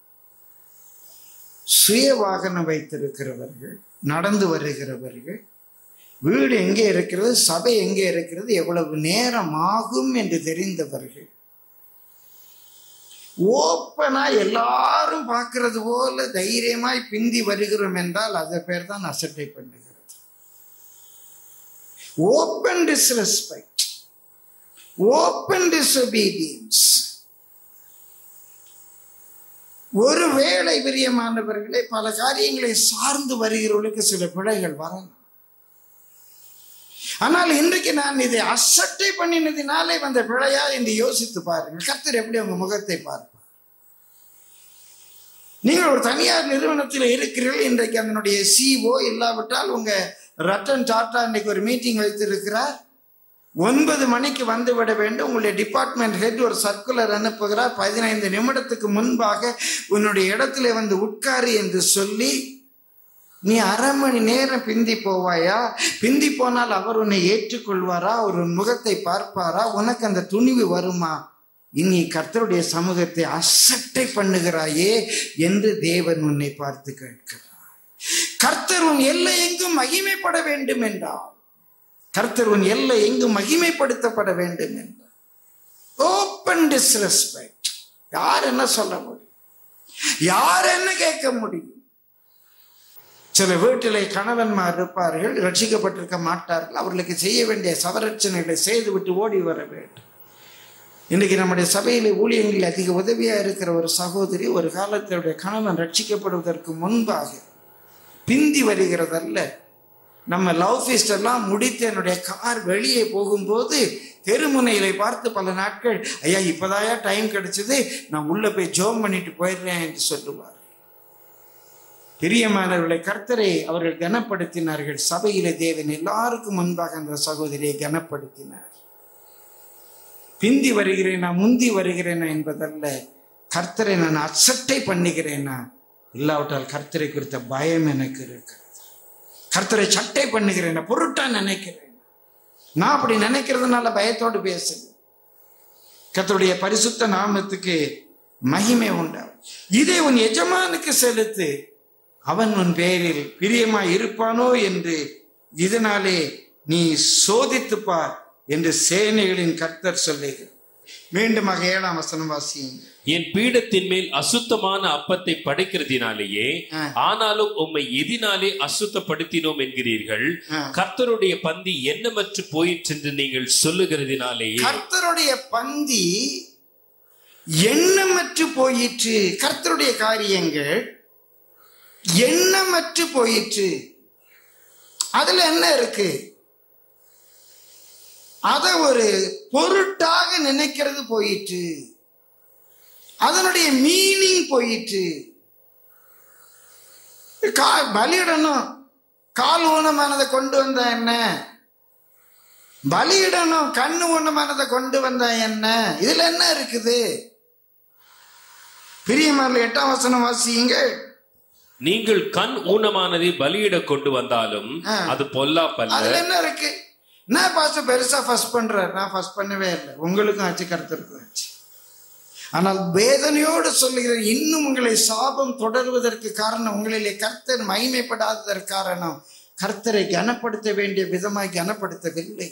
சுய வாகனம் வைத்திருக்கிறவர்கள், நடந்து வருகிறவர்கள், வீடு எங்கே இருக்கிறது, சபை எங்கே இருக்கிறது, எவ்வளவு நேரம் ஆகும் என்று தெரிந்தவர்கள், ஓப்பனா எல்லாரும் பார்க்கிறது போல தைரியமாய் பிந்தி வருகிறோம் என்றால் அது பேர் தான் அசட்டை பண்ணுகிறது. Open disrespect, open disobedience. ஒருவேளை பிரியமானவர்களே, பல காரியங்களை சார்ந்து வருகிறவர்களுக்கு சில பிழைகள் வரலாம். ஆனால் இன்றைக்கு நான் இதை அசட்டை பண்ணினதினாலே வந்த பிழையா என்று யோசித்து பாருங்கள். கர்த்தர் எப்படி உங்க முகத்தை பார்ப்பார்? நீங்கள் ஒரு தனியார் நிறுவனத்தில் இருக்கிறீர்கள். இன்றைக்கு அதனுடைய CEO இல்லாவிட்டால் உங்க ரத்தன் டாட்டா இன்னைக்கு ஒரு மீட்டிங் வைத்திருக்கிறார். 9 மணிக்கு வந்து விட வேண்டும். உங்களுடைய டிபார்ட்மெண்ட் ஹெட் ஒரு சர்க்குலர் அனுப்புகிறார். 15 நிமிடத்துக்கு முன்பாக உன்னுடைய இடத்துல வந்து உட்காரு என்று சொல்லி, நீ 1/2 மணி நேரம் பிந்தி போவாயா? பிந்தி போனால் அவர் உன்னை ஏற்றுக்கொள்வாரா? அவர் உன் முகத்தை பார்ப்பாரா? உனக்கு அந்த துணிவு வருமா? இனி கர்த்தருடைய சமூகத்தை அசட்டை பண்ணுகிறாயே என்று தேவன் உன்னை பார்த்து கேட்கிறார். கர்த்தர் உன் எல்லை எங்கும் மகிமைப்பட வேண்டும் என்றார். கர்த்தர் உன் எல்லை எங்கும் மகிமைப்படுத்தப்பட வேண்டும் என்றார். Open disrespect. யார் என்ன சொல்ல முடியும்? யார் என்ன கேட்க முடியும்? சில வீட்டிலே கணவன்மார் இருப்பார்கள், ரட்சிக்கப்பட்டிருக்க மாட்டார்கள். அவர்களுக்கு செய்ய வேண்டிய சவரட்சணைகளை செய்து விட்டு ஓடி வர வேண்டும். இன்றைக்கு நம்முடைய சபையிலே ஊழியங்களில் அதிக உதவியா இருக்கிற ஒரு சகோதரி ஒரு காலத்தினுடைய கணவன் ரட்சிக்கப்படுவதற்கு முன்பாக பிந்தி வருகிறதல்ல, நம்ம லவ் ஃபீஸ்ட் எல்லாம் முடித்து என்னுடைய கார் வெளியே போகும்போது தெருமுனையில பார்த்து பல நாட்கள், ஐயா இப்பதாயா டைம் கிடைச்சது, நான் உள்ள போய் ஜோம் பண்ணிட்டு போயிடுறேன் என்று சொல்லுவார். பிரியமானவர்களை, கர்த்தரை அவர்கள் கனப்படுத்தினார்கள். சபையிலே தேவன் எல்லாருக்கும் முன்பாக அந்த சகோதரியை கனப்படுத்தினார். பிந்தி வருகிறேனா முந்தி வருகிறேனா என்பதல்ல, கர்த்தரை நான் அசட்டை பண்ணுகிறேனா, இல்லாவிட்டால் கர்த்தரை குறித்த பயம் எனக்கு இருக்கிறது. கர்த்தரை சட்டை பண்ணுகிறேனா, பொருட்டா நினைக்கிறேன். நான் அப்படி நினைக்கிறதுனால பயத்தோடு பேசுங்க. கர்த்தருடைய பரிசுத்த நாமத்துக்கு மகிமை உண்டாகும். இதை உன் எஜமானுக்கு செலுத்து, அவன் உன் பேரில் பிரியமாய் இருப்பானோ என்று இதனாலே நீ சோதித்துப் பார் என்று சேனைகளின் கர்த்தர் சொல்லுகிறார். மீண்டுமாக 7ஆம் வசனம் வாசியுங்க. என் பீடத்தின் மேல் அசுத்தமான அப்பத்தை படைக்கிறதினாலேயே ஆனாலும் உம்மை எதினாலே அசுத்தப்படுத்தினோம் என்கிறீர்கள். கர்த்தருடைய பந்தி எண்ணமற்று போயிற்று என்று நீங்கள் சொல்லுகிறதினாலேயே. கர்த்தருடைய பந்தி எண்ணமற்று போயிற்று. கர்த்தருடைய காரியங்கள் எண்ணமற்று போயிற்று. அதுல என்ன இருக்கு? அத ஒரு பொருட்டாக நினைக்கிறது போயிற்று. அதனுடைய மீனிங் போயிற்று. பலியிடணும், கால் ஊனமானதை கொண்டு வந்தா என்ன? பலியிடணும், கண்ணு ஊனமானதை கொண்டு வந்தா என்ன? இதுல என்ன இருக்குது? பிரியமானவர்களே 8ஆம் வசனம் வாசியுங்க. நீங்கள் கண் ஊனமானதை பலியிட கொண்டு வந்தாலும் அது பொல்லாப்பல்ல. அதுல என்ன இருக்கு? நான் பாஸ்டர் பெருசா ஃபர்ஸ்ட் பண்றேன். நான் ஃபர்ஸ்ட் பண்ணவே இல்லை. உங்களுக்கும் ஆச்சு, கர்த்தருக்கும் ஆச்சு. ஆனால் வேதனையோடு சொல்லுகிறேன், இன்னும் உங்களை சாபம் தொடர்வதற்கு காரணம், உங்களிலே கர்த்தர் மகிமைப்படாததற்கு காரணம், கர்த்தரை கனப்படுத்த வேண்டிய விதமாய் கனப்படுத்தவில்லை.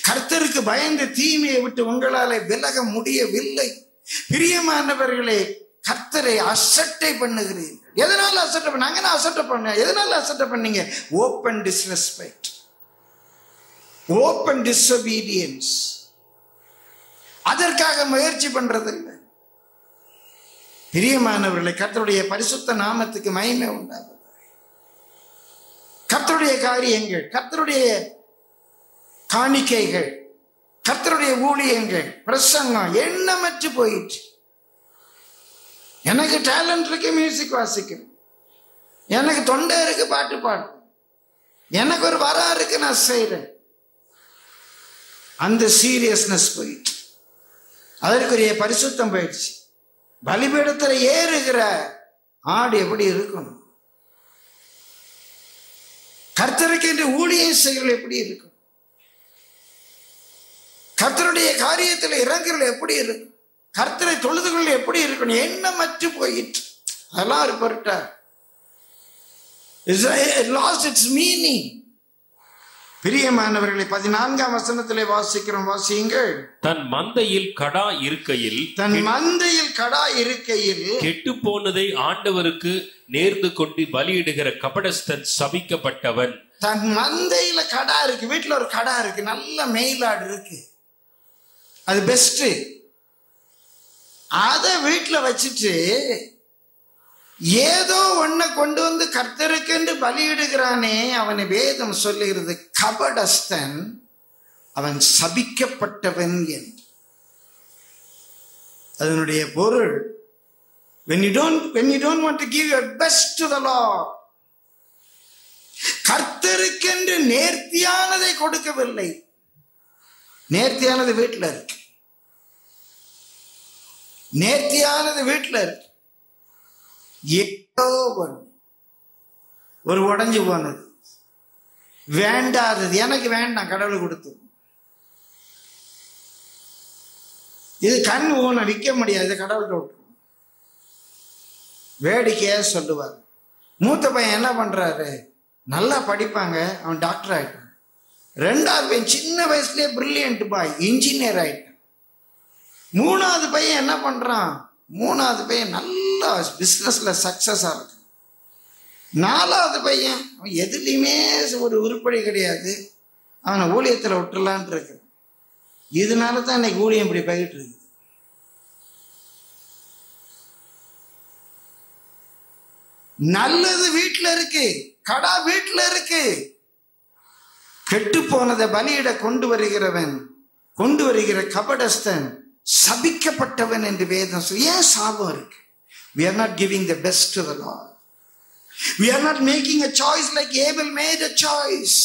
கர்த்தருக்கு பயந்து தீமையை விட்டு உங்களாலே விலக முடியவில்லை. பிரியமானவர்களே, கர்த்தரை அசட்டை பண்ணுகிறீர்கள். எதனால அசட்டை பண்ணாங்க? அசட்டை பண்ண எதனால அசட்டை பண்ணீங்க? Open disrespect, open disobedience. அதற்காக முயற்சி பண்றதில்லை. பிரியமானவர்களை, கர்த்தருடைய பரிசுத்த நாமத்துக்கு மகிமை உண்டாகும். கர்த்தருடைய காரியங்கள், கர்த்தருடைய காணிக்கைகள், கர்த்தருடைய ஊழியங்கள், பிரசங்கம் எண்ணமற்று போயிற்று. எனக்கு டேலண்ட் இருக்கு, மியூசிக் வாசிக்கணும். எனக்கு தொண்டை இருக்கு, பாட்டு பாடும். எனக்கு ஒரு வரம் இருக்கு, நான் செய்யறேன். அந்த சீரியஸ்னஸ் போயிட்டு, அதற்குரிய பரிசுத்தம் போயிடுச்சு. பலிபீடத்தில் ஏறுகிற ஆடு எப்படி இருக்கணும்? கர்த்தருக்கு என்று ஊழியம் செய்கிறது எப்படி இருக்கும்? கர்த்தருடைய காரியத்தில் இறங்குறது எப்படி இருக்கும்? கர்த்தரை தொழுதுகள் எப்படி இருக்கணும்? எண்ணமற்று போயிட்டு அதெல்லாம் ஒரு பொருட்டா? It lost its meaning. பிரியமானவர்களை 14ஆம் வசனத்திலே வாசிக்கிறோம், வாசியுங்கள். தன் மந்தையில் கடா இருக்கையில், தன் மந்தையில் கடா இருக்கையில் கெட்டு போனதை ஆண்டவருக்கு நேர்ந்து கொண்டு பலியிடுகிற கபடஸ்தன் சபிக்கப்பட்டவன். தன் மந்தையில கடா இருக்கு, வீட்டுல ஒரு கடா இருக்கு, நல்ல மெயிலாடு இருக்கு, அது பெஸ்ட். அத வீட்டுல வச்சுட்டு ஏதோ ஒன்ன கொண்டு வந்து கர்த்தருக்கு என்று பலியிடுகிறானே, அவனை வேதம் சொல்லுகிறது கபடஸ்தன், அவன் சபிக்கப்பட்டவன் என்று. அதனுடைய பொருள், when you don't want to give your best to the Lord, கர்த்தருக்கென்று நேர்த்தியானதை கொடுக்கவில்லை. நேர்த்தியானது வீட்டுல இருக்கு, நேர்த்தியானது வீட்டுல இருக்கு. ஏதோ ஒரு உடஞ்சு போனது, வேண்டாதது, எனக்கு வேண்டாம், கடவுளை கொடுத்து. இது கண் ஊன விற்க முடியாது, கடவுள்கிட்ட விட்டுரும். வேடிக்கையா சொல்லுவார். மூத்த பையன் என்ன பண்றாரு? நல்லா படிப்பாங்க, அவன் டாக்டர் ஆயிட்டான். 2வது பையன் சின்ன வயசுலயே பிரில்லியன்ட் பாய், இன்ஜினியர் ஆயிட்டான். 3வது பையன் என்ன பண்றான்? 3வது பையன் நல்லா பிசினஸ்ல சக்சஸா இருக்கு. 4வது பையன் அவன் எதுலையுமே ஒரு உருப்படி கிடையாது, அவனை ஊழியத்துல விட்டுலான் இருக்கு. இதனால தான் இன்னைக்கு ஊழியம் இப்படி போயிட்டு இருக்கு. நல்லது வீட்டுல இருக்கு, கடா வீட்டுல இருக்கு. கெட்டு போனதை பலியிட கொண்டு வருகிற கபடஸ்தன் சபிக்கப்பட்டவன் என்று வேதம் சொல்லி. ஏன் சாபம் இருக்கு? We are not giving the best to the Lord. We are not making a choice like Abel made a choice.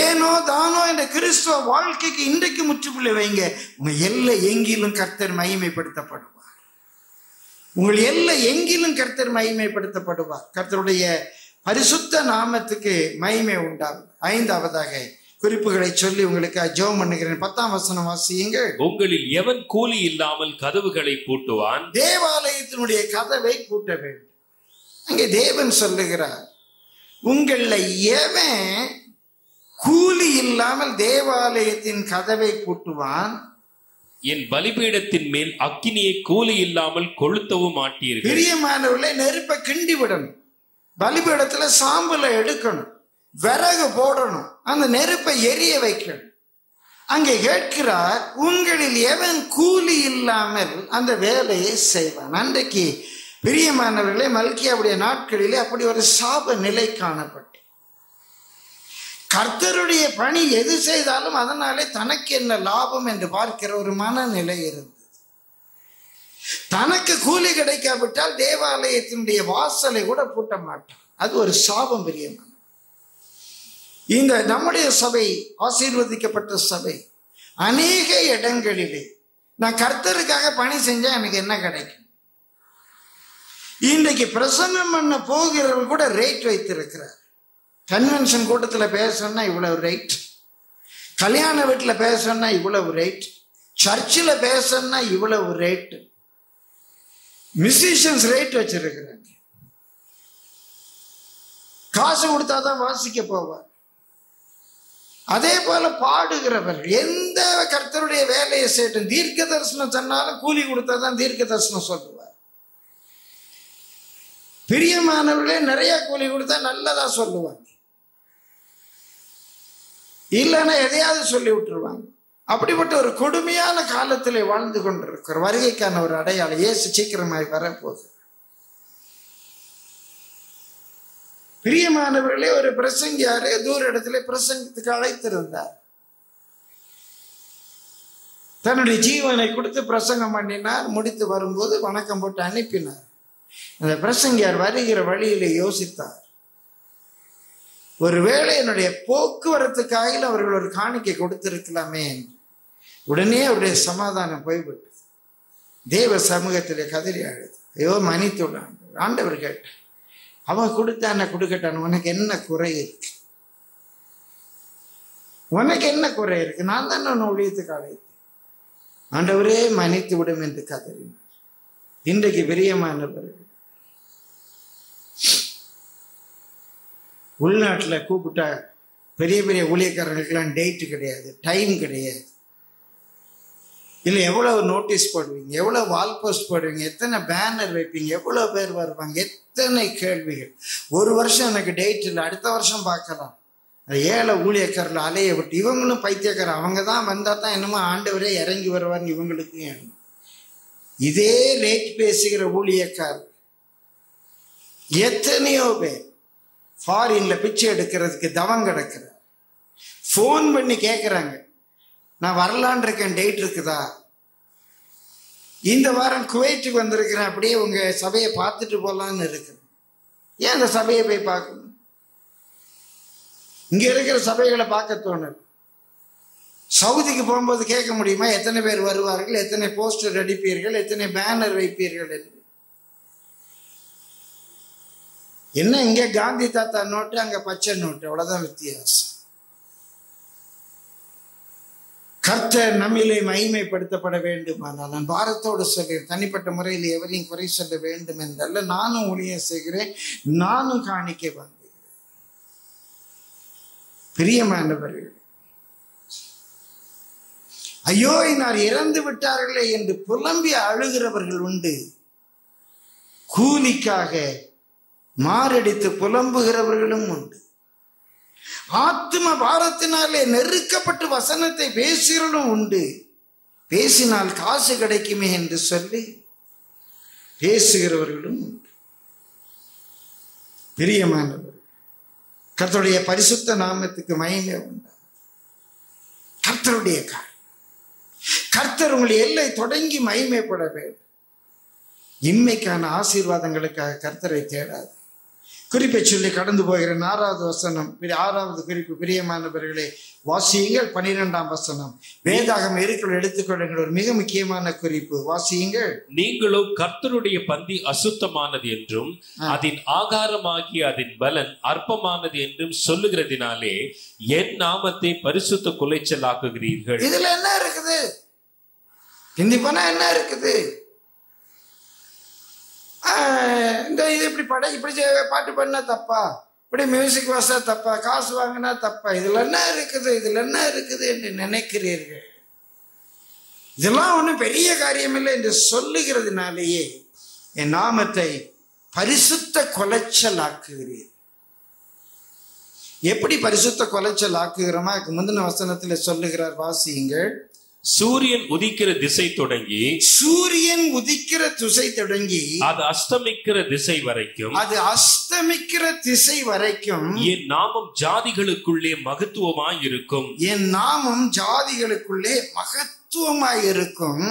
ஏனோ தானோ என்ற கிறிஸ்துவ வாழ்க்கைக்கு இன்றைக்கு முற்றுப்புள்ளி வைங்க. உங்க எல்லை எங்கிலும் கர்த்தர் மகிமைப்படுத்தப்படுவார். உங்கள் எல்லை எங்கிலும் கர்த்தர் மகிமைப்படுத்தப்படுவார். கர்த்தருடைய பரிசுத்த நாமத்துக்கு மகிமை உண்டாகும். 5வதாக குறிப்புகளை சொல்லி உங்களுக்கு ஜெபம் பண்ணுகிறேன். 10ஆம் வசனம் வாசியுங்கள். உங்களில் எவன் கூலி இல்லாமல் கதவுகளை பூட்டுவான்? தேவாலயத்தினுடைய கதவை பூட்ட வேண்டும். அங்கே தேவன் சொல்லுகிறார், உங்கள எவன் கூலி இல்லாமல் தேவாலயத்தின் கதவை பூட்டுவான்? என் பலிபீடத்தின் மேல் அக்கினியை கூலி இல்லாமல் கொளுத்தவும் மாட்டீர்கள். பிரியமானவர்களே, நெருப்பை கிண்டி விடணும், பலிபீடத்துல சாம்பலை எடுக்கணும், விறகு போடணும், அந்த நெருப்பை எரிய வைக்கணும். அங்கே கேட்கிறார், உங்களில் எவன் கூலி இல்லாமல் அந்த வேலையை செய்வான்? அன்றைக்கு பிரியமானவர்களே, மல்கியாவுடைய நாட்களிலே அப்படி ஒரு சாப நிலை காணப்பட்டு, கர்த்தருடைய பணி எது செய்தாலும் அதனாலே தனக்கு என்ன லாபம் என்று பார்க்கிற ஒரு மனநிலை இருந்தது. தனக்கு கூலி கிடைக்காவிட்டால் தேவாலயத்தினுடைய வாசலை கூட பூட்ட மாட்டான். அது ஒரு சாபம். பிரியமான இந்த நம்முடைய சபை ஆசீர்வதிக்கப்பட்ட சபை. அநேக இடங்களிலே நான் கர்த்தருக்காக பணி செஞ்சா எனக்கு என்ன கிடைக்கும்? இன்றைக்கு பிரசங்கம் பண்ண போகிறவர்கள் கூட ரேட் வைத்திருக்கிறார். கன்வென்ஷன் கூட்டத்தில் பேசணும்னா இவ்வளவு ரேட், கல்யாண வீட்டில் பேசணும்னா இவ்வளவு ரேட், சர்ச்சில் பேசணும்னா இவ்வளவு ரேட், மியூசிஷியன்ஸ் ரேட் வச்சிருக்கிறாங்க. காசு கொடுத்தாதான் வாசிக்க போவார். அதே போல பாடுகிறவர் எந்த கர்த்தருடைய வேலையை செய்யட்டும், தீர்க்க தரிசனம் சொன்னாலும் கூலி கொடுத்தாதான் தீர்க்க தரிசனம் சொல்லுவார். பிரியமானவர்களே, நிறைய கூலி கொடுத்தா நல்லதா சொல்லுவாங்க, இல்லைன்னா எதையாவது சொல்லி விட்டுருவாங்க. அப்படிப்பட்ட ஒரு கொடுமையான காலத்திலே வாழ்ந்து கொண்டிருக்கிற வருகைக்கான ஒரு அடையாளம். இயேசு சீக்கிரமாய் வரப்போகுது. பிரியமானவர்களே, ஒரு பிரசங்கியாரு தூர இடத்துல பிரசங்கத்துக்கு அழைத்திருந்தார். தன்னுடைய ஜீவனை கொடுத்து பிரசங்கம் பண்ணினார். முடித்து வரும்போது வணக்கம் போட்டு அனுப்பினார். அந்த பிரசங்கியார் வருகிற வழியில யோசித்தார், ஒருவேளை என்னுடைய போக்குவரத்துக்காக அவர்கள் ஒரு காணிக்கை கொடுத்திருக்கலாமே. உடனே அவருடைய சமாதானம் போய்விட்டது. தேவ சமூகத்திலே கதறி அழுது, ஐயோ மன்னித்துள்ளான். ஆண்டவர் கேட்டார், அவன் கொடுத்தான கொடுக்கட்டான், உனக்கு என்ன குறை இருக்கு? உனக்கு என்ன குறை இருக்கு? நான் தான் உன்னை ஊழியத்துக்கு அழைத்தேன். ஆண்டவரே மன்னித்து விடும் என்று கதறினார். இன்றைக்கு பிரியமானவர்கள், உள்நாட்டில் கூப்பிட்டா பெரிய பெரிய ஊழியக்காரர்களுக்கெல்லாம் டேட்டு கிடையாது, டைம் கிடையாது. இல்லை எவ்வளவு நோட்டீஸ் போடுவீங்க, எவ்வளோ வால் போஸ்ட் போடுவீங்க, எத்தனை பேனர் வைப்பீங்க, எவ்வளோ பேர் வருவாங்க, எத்தனை கேள்விகள். ஒரு வருஷம் எனக்கு டேட் இல்லை, அடுத்த வருஷம் பார்க்கலாம். அது ஏழை ஊழியக்காரில் அலைய விட்டு இவங்களும் பைத்தியக்காரர். அவங்க தான் வந்தால் தான் என்னமோ ஆண்டவரே இறங்கி வருவார்னு இவங்களுக்கும் எண்ணம். இதே ரேட் பேசுகிற ஊழியக்காரர் எத்தனையோ பேர் ஃபாரின்ல பிச்சை எடுக்கிறதுக்கு தவம் கிடக்கிறார். ஃபோன் பண்ணி கேட்குறாங்க, நான் வரலான் இருக்கேன், டேட் இருக்குதா? இந்த வாரம் குவைத்துக்கு வந்திருக்கிறேன், அப்படியே உங்க சபையை பார்த்துட்டு போகலான்னு இருக்கிறேன். ஏன் அந்த சபையை போய் பார்க்கணும்? இங்க இருக்கிற சபைகளை பார்க்க தோணுது. சவுதிக்கு போகும்போது கேட்க முடியுமா எத்தனை பேர் வருவார்கள், எத்தனை போஸ்டர் அடிப்பீர்கள், எத்தனை பேனர் வைப்பீர்கள் என்று? என்ன, இங்க காந்தி தாத்தா நோட்டு, அங்க பச்சை நோட்டு, அவ்வளவுதான் வித்தியாசம். கர்த்தர் நம்மிலே மகிமைப்படுத்தப்பட வேண்டுமானால், நான் பாரத்தோடு சொல்கிறேன், தனிப்பட்ட முறையில் எவரையும் குறை சொல்ல வேண்டும் என்றல்ல, நானும் ஊழியம் செய்கிறேன், நானும் காணிக்கை வாங்குகிறேன். பிரியமானவர்கள், ஐயோ இன்னார் இறந்து விட்டார்களே என்று புலம்பி அழுகிறவர்கள் உண்டு. கூலிக்காக மாரடித்து புலம்புகிறவர்களும் உண்டு. ஆத்ம பாரத்தினாலே நெருக்கப்பட்டு வசனத்தை பேசுகிறவர்களும் உண்டு. பேசினால் காசு கிடைக்குமே என்று சொல்லி பேசுகிறவர்களும் உண்டு. பிரியமானவர், கர்த்தருடைய பரிசுத்த நாமத்துக்கு மகிமை உண்டு. கர்த்தருடைய கர்த்தர் உங்களுடைய எல்லை தொடங்கி மகிமைப்பட வேண்டும். இம்மைக்கான ஆசீர்வாதங்களுக்காக கர்த்தரை தேடாது. குறிப்பை சொல்லி கடந்து போகிறேன். 6வது வசனம், 6வது குறிப்பு. பிரியமானவர்களே, வாசியுங்கள். 12ஆம் வசனம். வேதாகம் இருக்கிற எடுத்துக்கொள்ளுங்கள். ஒரு மிக முக்கியமான குறிப்பு. வாசியுங்கள். நீங்களோ கர்த்தருடைய பந்தி அசுத்தமானது என்றும் அதன் ஆகாரமாகிய அதன் பலன் அற்பமானது என்றும் சொல்லுகிறதினாலே என் நாமத்தை பரிசுத்த குலைச்சலாக்குகிறீர்கள். இதுல என்ன இருக்குது? ஹிந்தி பண்ணா என்ன இருக்குது? இந்த இது இப்படி பாட்டு பண்ணா தப்பா, இப்படி மியூசிக் வாசா தப்பா, காசு வாங்கினா தப்பா, இதுல என்ன இருக்குது, இதுல என்ன இருக்குது என்று நினைக்கிறீர்கள். இதெல்லாம் ஒன்றும் பெரிய காரியம் இல்லை என்று சொல்லுகிறதுனாலேயே என் நாமத்தை பரிசுத்த கொலைச்சல் ஆக்குகிறீர். எப்படி பரிசுத்த கொலைச்சல் ஆக்குகிறோமா? முந்தின வசனத்துல சொல்லுகிறார், வாசியுங்கள். சூரியன் உதிக்கிற திசை தொடங்கி அது அஸ்தமிக்கிற திசை வரைக்கும் என் நாமம் ஜாதிகளுக்குள்ளே மகத்துவமாய் இருக்கும். என் நாமம் ஜாதிகளுக்குள்ளே மகத்துவமாய் இருக்கும்.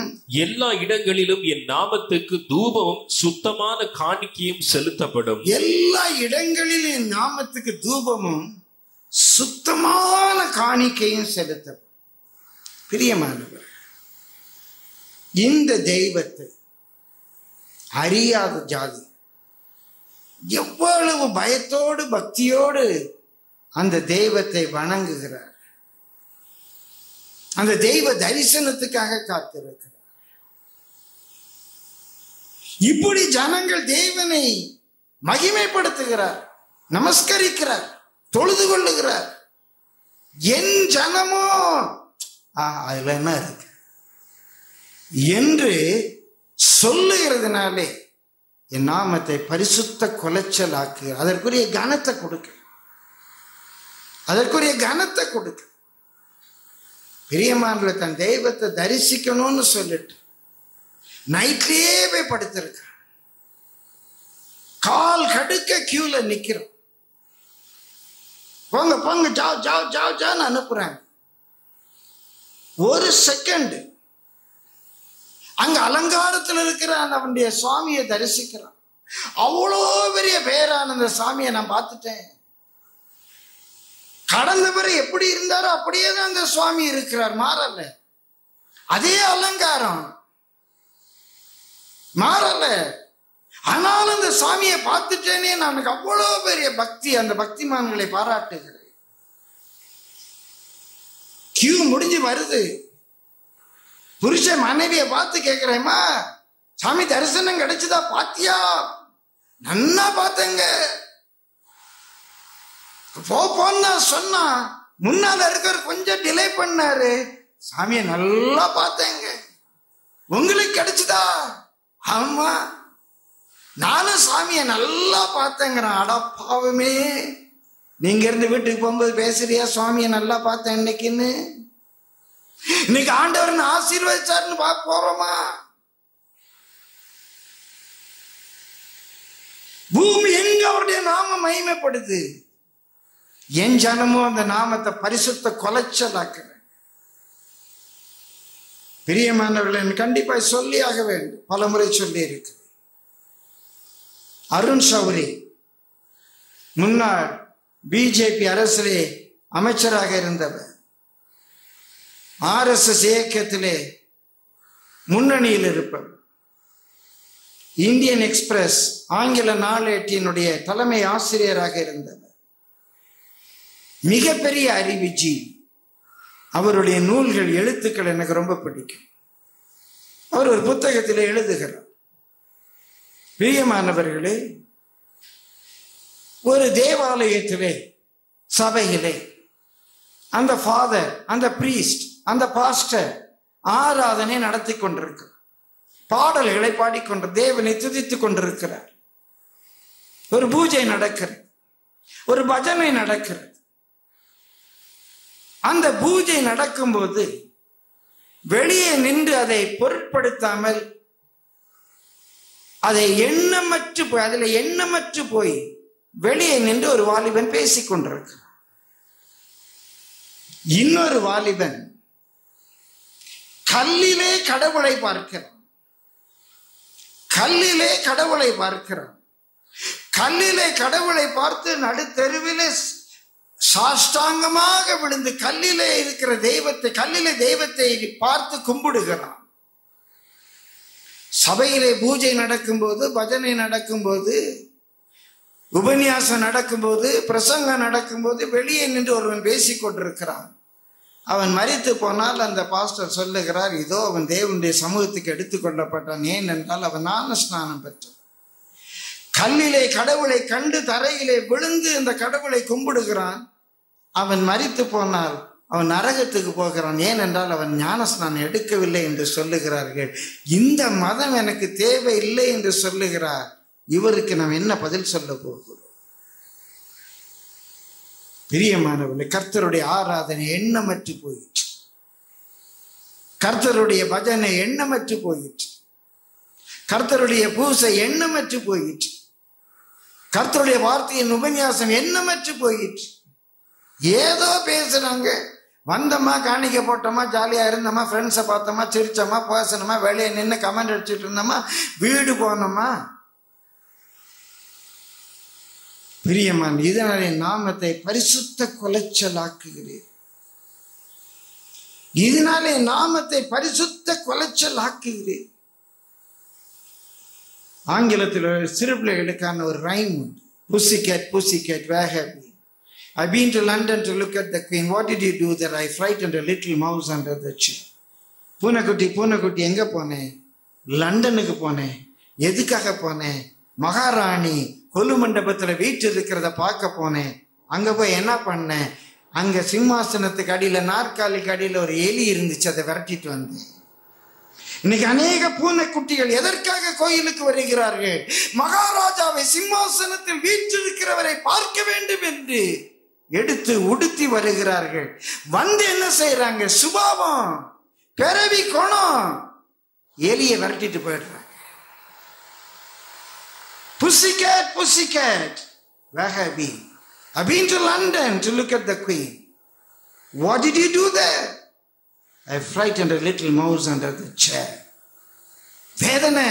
எல்லா இடங்களிலும் என் நாமத்துக்கு தூபமும் சுத்தமான காணிக்கையும் செலுத்தப்படும். எல்லா இடங்களிலும் என் நாமத்துக்கு தூபமும் சுத்தமான காணிக்கையும் செலுத்தப்படும். பிரியமானவர், இந்த தெய்வத்தை அறியாத ஜாதி எவ்வளவு பயத்தோடு பக்தியோடு அந்த தெய்வத்தை வணங்குகிறார். அந்த தெய்வ தரிசனத்துக்காக காத்திருக்கிறார். இப்படி ஜனங்கள் தேவனை மகிமைப்படுத்துகிறார், நமஸ்கரிக்கிறார், தொழுது கொள்ளுகிறார். என் ஜனமோ அதுல என்ன இருக்கு என்று சொல்லுகிறதுனாலே என் நாமத்தை பரிசுத்த கொலைச்சல் ஆக்கு. அதற்குரிய கனத்தை கொடுக்க பிரியமானவர்களே, தன் தெய்வத்தை தரிசிக்கணும்னு சொல்லிட்டு நைட்லயே போய் படுத்திருக்க, கால் கடுக்க கியூல நிக்கிறோம். போங்க போங்க, ஜாவ் ஜாவ் ஜாவ் ஜான்னு அனுப்புறாங்க. ஒரு செகண்ட் அங்க அலங்காரத்தில் இருக்கிற அவனுடைய சுவாமியை தரிசிக்கிறான். அவ்வளோ பெரிய பேரான அந்த சாமியை நான் பார்த்துட்டேன். கடந்த பிறகு எப்படி இருந்தாரோ அப்படியே தான் அந்த சுவாமி இருக்கிறார், மாறல. அதே அலங்காரம் மாறல. ஆனாலும் அந்த சாமியை பார்த்துட்டேனே, எனக்கு அவ்வளோ பெரிய பக்தி. அந்த பக்திமான்களை பாராட்டுகிறேன். கியூ முடிஞ்சு வருது. புருஷன் மனைவியை பார்த்து கேட்கிறேம்மா, சாமி தரிசனம் கிடைச்சதா? பாத்தியா? நன்னா பார்த்தேங்க. போன்னா சொன்னா, முன்னால இருக்கிற கொஞ்சம் டிலே பண்ணாரு. சாமியை நல்லா பார்த்தேங்க. உங்களுக்கு கிடைச்சதா? ஆமா, நானும் சாமியை நல்லா பார்த்தேங்கிறேன். அடப்பாவுமே, நீங்க இருந்து வீட்டுக்கு போகும்போது பேசுறியா சுவாமியை நல்லா பார்த்தேன் இன்னைக்குன்னு? இன்னைக்கு ஆண்டவர்னு ஆசீர்வதிச்சாருன்னு பார்க்க போறோமா? பூமி எங்க அவருடைய நாமம் மகிமைப்படுது. என் ஜனமும் அந்த நாமத்தை பரிசுத்த கொலைச்சலாக்குற. பிரியமானவர்களை கண்டிப்பா சொல்லியாக வேண்டும். பல முறை சொல்லி இருக்கு. அருண் சௌரி முன்னாள் பிஜேபி அரசிலே அமைச்சராக இருந்தவர், RSS இயக்கத்திலே முன்னணியில் இருப்பவர், இந்தியன் எக்ஸ்பிரஸ் ஆங்கில நாளேட்டினுடைய தலைமை ஆசிரியராக இருந்தவர், மிகப்பெரிய அறிவுஜி. அவருடைய நூல்கள், எழுத்துக்கள் எனக்கு ரொம்ப பிடிக்கும். அவர் ஒரு புத்தகத்திலே எழுதுகிறார், பிரியமானவர்களே, ஒரு தேவாலயத்திலே, சபையிலே அந்த ஃபாதர், அந்த பிரீஸ்ட், அந்த பாஸ்டர் ஆராதனை நடத்தி கொண்டிருக்கிறார். பாடல்களை பாடிக்கொண்டு தேவனை துதித்துக் கொண்டிருக்கிறார். ஒரு பூஜை நடக்கிறது, ஒரு பஜனை நடக்கிறது. அந்த பூஜை நடக்கும்போது வெளியே நின்று அதை பொருட்படுத்தாமல் அதை எண்ணமற்று போய் வெளியே நின்று ஒரு வாலிபன் பேசிக் கொண்டிருக்கிறார். இன்னொரு வாலிபன் கல்லிலே கடவுளை பார்க்கிறான். கல்லிலே கடவுளை பார்த்து நடுத்தெருவிலே சாஷ்டாங்கமாக விழுந்து கல்லிலே இருக்கிற தெய்வத்தை, கல்லிலே தெய்வத்தை பார்த்து கும்பிடுகிறான். சபையிலே பூஜை நடக்கும்போது, பஜனை நடக்கும்போது, உபன்யாசம் நடக்கும்போது, பிரசங்கம் நடக்கும்போது வெளியே நின்று ஒருவன் பேசிக் கொண்டிருக்கிறான். அவன் மரித்து போனால் அந்த பாஸ்டர் சொல்லுகிறார், இதோ அவன் தேவனுடைய சமூகத்துக்கு எடுத்துக்கொள்ளப்பட்டான். ஏன் என்றால் அவன் ஞான ஸ்நானம் பெற்றான். கல்லிலே கடவுளை கண்டு தரையிலே விழுந்து அந்த கடவுளை கும்பிடுகிறான். அவன் மரித்து போனால் அவன் நரகத்துக்கு போகிறான். ஏனென்றால் அவன் ஞானஸ்நானம் எடுக்கவில்லை என்று சொல்லுகிறார்கள். இந்த மதம் எனக்கு தேவையில்லை என்று சொல்லுகிறார். இவருக்கு நாம் என்ன பதில் சொல்ல போகிறோம்? பிரியமானவர்களே, கர்த்தருடைய ஆராதனை எண்ணமற்று போயிற்று. கர்த்தருடைய பஜனை எண்ணமற்று போயிற்று. கர்த்தருடைய பூசை எண்ணமற்று போயிற்று. கர்த்தருடைய வார்த்தையின் உபன்யாசம் எண்ணமற்று போயிற்று. ஏதோ பேசுறாங்க, வந்தோமா, காணிக்க போட்டோமா, ஜாலியா இருந்தோமா, ஃப்ரெண்ட்ஸை பார்த்தோமா, சிரிச்சோமா, பேசணுமா, வெளியே நின்று கமெண்ட் அடிச்சுட்டு இருந்தோமா, வீடு போனோமா. பிரியமான, இதனாலே நாமத்தை பரிசுத்த குலைச்சலாக்குகிறேன். இதனாலே நாமத்தை பரிசுத்த குலைச்சலாக்குகிறேன். ஆங்கிலத்தில் சிறு பிள்ளைகளுக்கான ஒரு ரைம் உண்டு. Pussycat, pussycat, where have you? I've been to London to look at the Queen. What did you do there? I frightened a little mouse under the chair. பூனைக்குட்டி, பூனைக்குட்டி, எங்க போனேன்? லண்டனுக்கு போனேன். எதுக்காக போனேன்? மகாராணி கொலு மண்டபத்தில் வீட்டு இருக்கிறத பார்க்க போனேன். அங்க போய் என்ன பண்ணேன்? அங்க சிம்மாசனத்துக்கு அடியில, நாற்காலிக்கு அடியில ஒரு எலி இருந்துச்சு, அதை விரட்டிட்டு வந்தேன். இன்னைக்கு அநேக பூனைக்குட்டிகள் எதற்காக கோயிலுக்கு வருகிறார்கள்? மகாராஜாவை, சிம்மாசனத்தில் வீற்றிருக்கிறவரை பார்க்க வேண்டும் என்று எடுத்து உடுத்தி வருகிறார்கள். வந்து என்ன செய்யறாங்க? சுபாவம், பிறவி குணம், எலியை விரட்டிட்டு போயிடுறாங்க. Pussycat, pussycat, where have you? I've been to London to look at the Queen. What did you do there? I frightened a little mouse under the chair. வேதனை,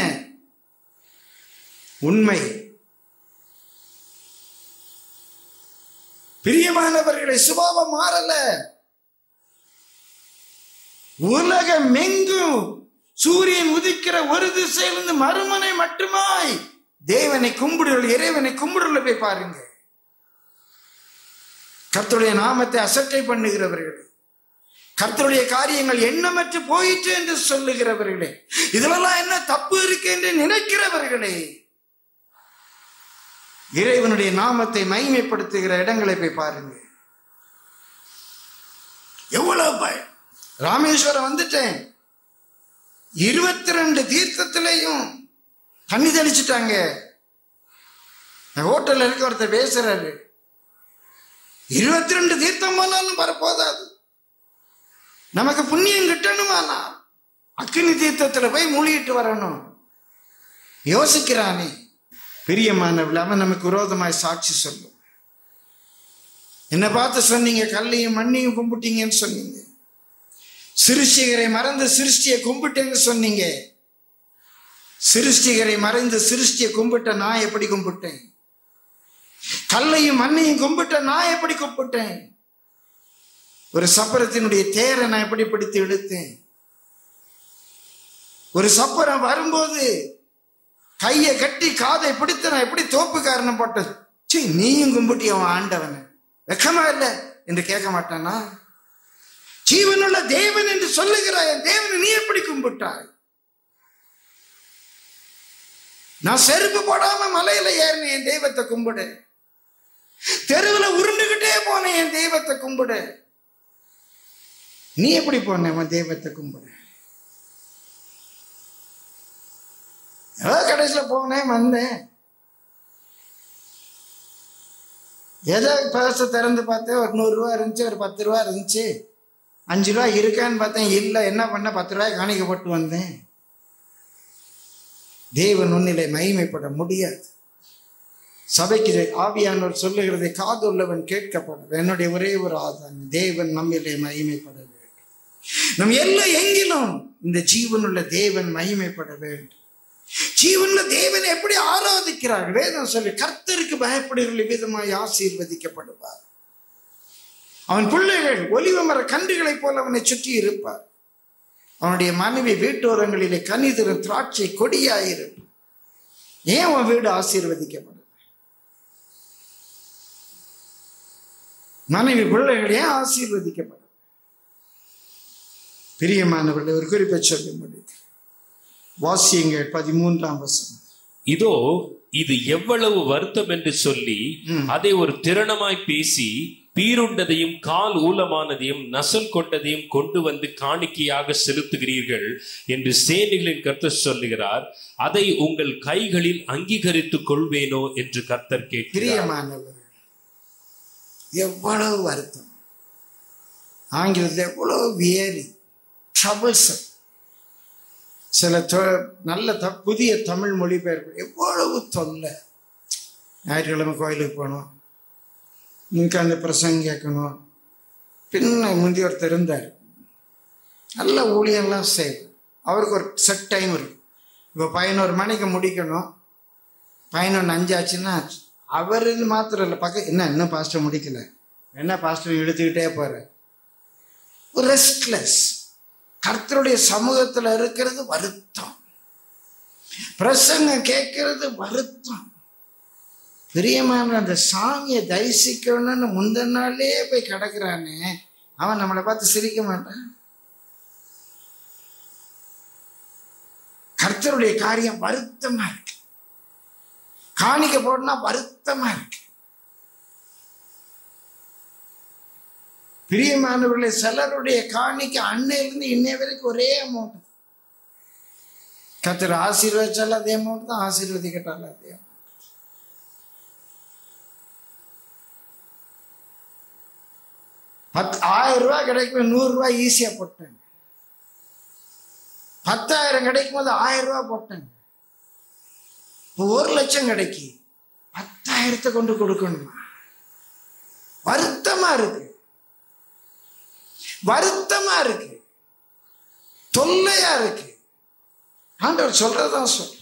உண்மை. பிரியமானவர்களை, சுபாவம் மாறல. உலகம் எங்கும் சூரியன் உதிக்கிற ஒரு திசையிலிருந்து மறுமனை மட்டுமாய் தேவனை கும்பிடுள்ள, இறைவனை கும்பிடுள்ள போய் பாருங்க. கர்த்தருடைய நாமத்தை அசட்டை பண்ணுகிறவர்கள், கர்த்தருடைய காரியங்கள் எண்ணமற்று போயிற்று என்று சொல்லுகிறவர்களே, இதெல்லாம் என்ன தப்பு இருக்கு என்று நினைக்கிறவர்களே, இறைவனுடைய நாமத்தை மகிமைப்படுத்துகிற இடங்களை போய் பாருங்க. எவ்வளவு பயம். ராமேஸ்வரம் வந்துட்டேன், 22 தீர்த்தத்திலையும் தண்ணி தெளிச்சுட்டாங்க. ஹோட்டல்ல இருக்க ஒருத்தர் பேசுறாரு, 22 தீர்த்தம் போனாலும் வரப்போதாது, நமக்கு புண்ணியம் கிட்டணுமானா அக்னி தீர்த்தத்துல போய் மூழ்கிட்டு வரணும். யோசிக்கிறானே. பிரியமானவள், அவன் நமக்கு விரோதமாய் சாட்சி சொல்லும். என்ன பார்த்து சொன்னீங்க, கல்லையும் மண்ணையும் கும்பிட்டீங்கன்னு சொன்னீங்க. சிருஷ்டிகரை மறந்து சிருஷ்டியை கும்பிட்டேன்னு சொன்னீங்க. சிருஷ்டிகரை மறைந்து சிருஷ்டியை கும்பிட்ட நான் எப்படி கும்பிட்டேன்? கல்லையும் மண்ணையும் கும்பிட்ட நான் எப்படி கும்பிட்டேன்? ஒரு சப்பரத்தினுடைய தேரை நான் எப்படி பிடித்து இழுத்தேன்? ஒரு சப்பரம் வரும்போது கையை கட்டி காதை பிடித்து நான் எப்படி தோப்புக்காரன் போட்டது? சீ, நீயும் கும்பிட்டிய ஆண்டவன் வெக்கமா இல்லை என்று கேட்க மாட்டானா? ஜீவனுள்ள தேவன் என்று சொல்லுகிறாய், தேவனை நீ எப்படி கும்பிட்டாய்? நான் செருப்பு போடாம மலையில ஏறினேன், என் தெய்வத்தை கும்பிடு. தெருவில் உருண்டுகிட்டே போனேன், என் தெய்வத்தை கும்பிடு. நீ எப்படி போன உன் தெய்வத்தை கும்பிடு? கடைசியில போனேன், வந்தேன், ஏதோ பர்ஸை திறந்து பார்த்தேன், ஒரு 100 ரூபா இருந்துச்சு, ஒரு 10 ரூபா இருந்துச்சு, 5 ரூபா இருக்கான்னு பார்த்தேன், இல்லை. என்ன பண்ண, 10 ரூபாய் காணிக்கப்பட்டு வந்தேன். தேவன் உன்னிலை மகிமைப்பட முடியாது. சபைக்கு ஆவியானவர் சொல்லுகிறதை காது உள்ளவன் கேட்கப்படும். என்னுடைய ஒரே ஒரு ஆதாரம், தேவன் நம்மிலே மகிமைப்பட வேண்டும். நம் எல்லாம் எங்கிலும் இந்த ஜீவனுள்ள தேவன் மகிமைப்பட வேண்டும். ஜீவன்ல தேவனை எப்படி ஆராதிக்கிறார்கள்? வேதம் சொல்லி கர்த்தருக்கு பயப்படுகிற விதமாய் ஆசீர்வதிக்கப்படுவார். அவன் பிள்ளைகள் ஒலிவ மர கன்றுகளை போல அவனை சுற்றி இருப்பார். அவனுடைய மனைவி வீட்டோரங்களிலே கனி தரும் திராட்சை கொடியாயிருப்பார். ஏன் அவன் வீடு ஆசீர்வதிக்கப்படும்? மனைவி பிள்ளைகள் ஏன் ஆசீர்வதிக்கப்படும்? பிரியமானவர்கள், ஒரு குறிப்பை சொல்லி முடியும். வாசியுங்கள் 13ஆம் வசனம். இதோ இது எவ்வளவு வருத்தம் என்று சொல்லி அதை ஒரு திறனமாய் பேசி பீருண்டதையும் கால் ஊலமானதையும் நசல் கொண்டதையும் கொண்டு வந்து காணிக்கையாக செலுத்துகிறீர்கள் என்று சேனைகளின் கர்த்தர் சொல்லுகிறார். அதை உங்கள் கைகளில் அங்கீகரித்துக் கொள்வேனோ என்று கர்த்தர் கேட்கிறார். எவ்வளவு வருத்தம்! ஆங்கிலத்தில் எவ்வளவு வியரி, troublesome. சில நல்ல புதிய தமிழ் மொழிபெயர்ப்பு. எவ்வளவு தொல்லை! ஞாயிற்றுக்கிழமை கோயிலுக்கு போகணும், இன்னைக்கு அந்த பிரசங்கம் கேட்கணும். பின்ன முந்தி ஒருத்தர் இருந்தார், நல்ல ஊழியெல்லாம் செய்வார். அவருக்கு ஒரு செட் டைம் இருக்கும். இப்போ 11 மணிக்கு முடிக்கணும், 11:05 ஆச்சுன்னா அவர் மாத்திரம் இல்லை, பக்கம் என்ன இன்னும் பாஸ்டர் முடிக்கல, என்ன பாஸ்டர் இழுத்துக்கிட்டே போற. ஒரு ரெஸ்ட்லெஸ். கர்த்தருடைய சமூகத்தில் இருக்கிறது வருத்தம், பிரசங்கம் கேட்கறது வருத்தம். பிரியமான அந்த சாமியை தரிசிக்கணும்னு முந்தின நாளே போய் கிடக்குறானே, அவன் நம்மளை பார்த்து சிரிக்க மாட்டான். கர்த்தருடைய காரியம் வருத்தமா இருக்கு. காணிக்க போடனா வருத்தமா இருக்கு. பிரியமானவர்களே, சிலருடைய காணிக்க அன்னையிலிருந்து இன்னைய வரைக்கும் ஒரே அமௌண்ட். கர்த்தர் ஆசீர்வதிச்சாலும் அதே அமௌண்ட் தான், ஆசீர்வதிக்கட்டாலும் அதே அமௌண்ட். 1000 ரூபாய் கிடைக்கும், 100 ரூபாய் ஈஸியா போட்டாங்க. 10,000 கிடைக்கும் போது 1000 ரூபாய் போட்டாங்க. 1 லட்சம் கிடைக்கி 10,000 கொண்டு கொடுக்கணுமா? வருத்தமா இருக்கு, வருத்தமா இருக்கு, தொல்லையா இருக்கு. ஆண்டவர் சொல்றதான் சொல்ற.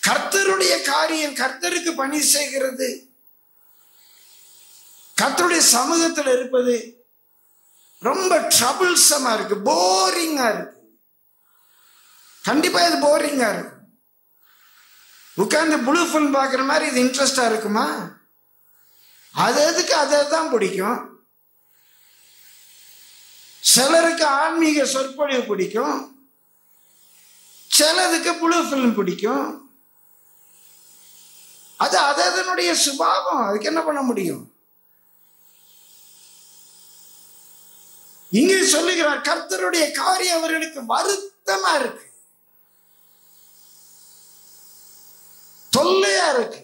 கர்த்தருடைய காரியம், கர்த்தருக்கு பணி செய்கிறது, கர்த்தருடைய சமூகத்தில் இருப்பது ரொம்ப ட்ரபிள்சமா இருக்கு, போரிங்கா இருக்கு. கண்டிப்பா இது போரிங்கா இருக்கு. உட்கார்ந்து ப்ளூ ஃபிலிம் பார்க்குற மாதிரி இது இன்ட்ரெஸ்டா இருக்குமா? அது எதுக்கு அதை தான் பிடிக்கும். சிலருக்கு ஆன்மீக சொற்பொழிவு பிடிக்கும், சிலருக்கு ப்ளூ ஃபிலிம் பிடிக்கும். அது அதனுடைய சுபாவம், அதுக்கு என்ன பண்ண முடியும்? இங்கே சொல்லுகிறார், கர்த்தருடைய காரியம் அவர்களுக்கு வருத்தமா இருக்கு, தொல்லையா இருக்கு.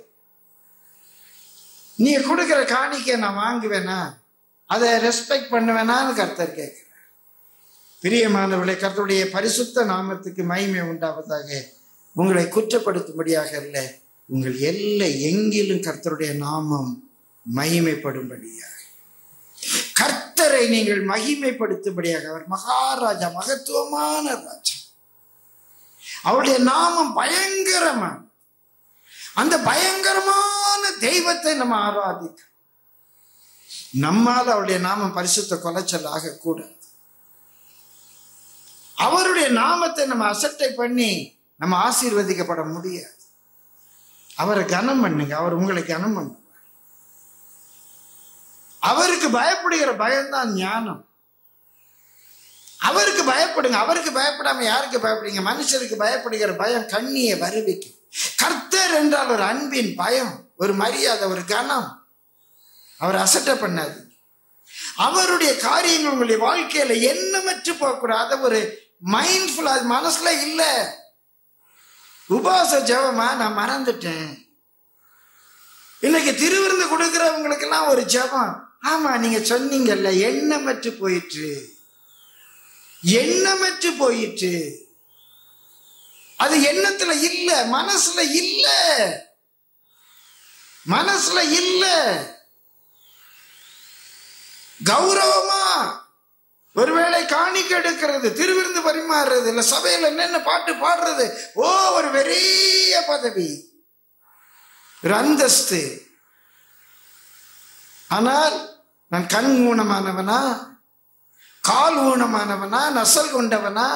நீ கொடுக்கிற காணிக்கை நான் வாங்குவேனா, அதை ரெஸ்பெக்ட் பண்ணுவேனான்னு கர்த்தர் கேட்கிறார். பிரியமானவர்களே, கர்த்தருடைய பரிசுத்த நாமத்துக்கு மகிமை உண்டாவதாக. உங்களை குற்றப்படுத்தும்படியாக அல்ல, உங்கள் எல்லை எங்கிலும் கர்த்தருடைய நாமம் மகிமைப்படும்படியாக, கர்த்தரை நீங்கள் மகிமைப்படுத்தும்படியாக. அவர் மகாராஜா, மகத்துவமான ராஜா. அவருடைய நாமம் பயங்கரமான, அந்த பயங்கரமான தெய்வத்தை நம்ம ஆராதிக்க, நம்மால் அவருடைய நாமம் பரிசுத்த கொலைச்சல் ஆகக்கூடாது. அவருடைய நாமத்தை நம்ம அசட்டை பண்ணி நம்ம ஆசீர்வதிக்கப்பட முடியாது. அவரை கனம் பண்ணுங்க, அவர் உங்களை கனம் பண்ணுவார். அவருக்கு பயப்படுகிற பயம்தான் ஞானம். அவருக்கு பயப்படுங்க. அவருக்கு பயப்படாம யாருக்கு பயப்படுங்க? மனுஷருக்கு பயப்படுகிற பயம் கண்ணியை வருவிக்கும். கர்த்தர் என்றால் ஒரு அன்பின் பயம், ஒரு மரியாதை, ஒரு கனம். அவர் அசட்டை பண்ணாது. அவருடைய காரியங்கள் உங்களுடைய வாழ்க்கையில எண்ணமற்று போகக்கூடாது. ஒரு மைண்ட்ஃபுல், அது மனசுல இல்ல. உபவாச ஜெபமா நான் மறந்துட்டேன். இன்னைக்கு திருவிருந்து கொடுக்கிறவங்களுக்கு எல்லாம் ஒரு ஜெபம். ஆமா, நீங்க சொன்னீங்கல்ல, எண்ணமற்று போயிற்று, எண்ணமற்று போயிற்று. அது எண்ணத்துல இல்ல, மனசுல இல்ல, மனசுல இல்ல. கௌரவமா ஒருவேளை காணிக்க எடுக்கிறது, திருவிருந்து பரிமாறுறது, இல்ல சபையில நின்று பாட்டு பாடுறது, ஒரு பெரிய பதவி, ஒரு அந்தஸ்து. ஆனால் நான் கண் ஊனமானவனா, கால் ஊனமானவனா, நசல் கொண்டவனா,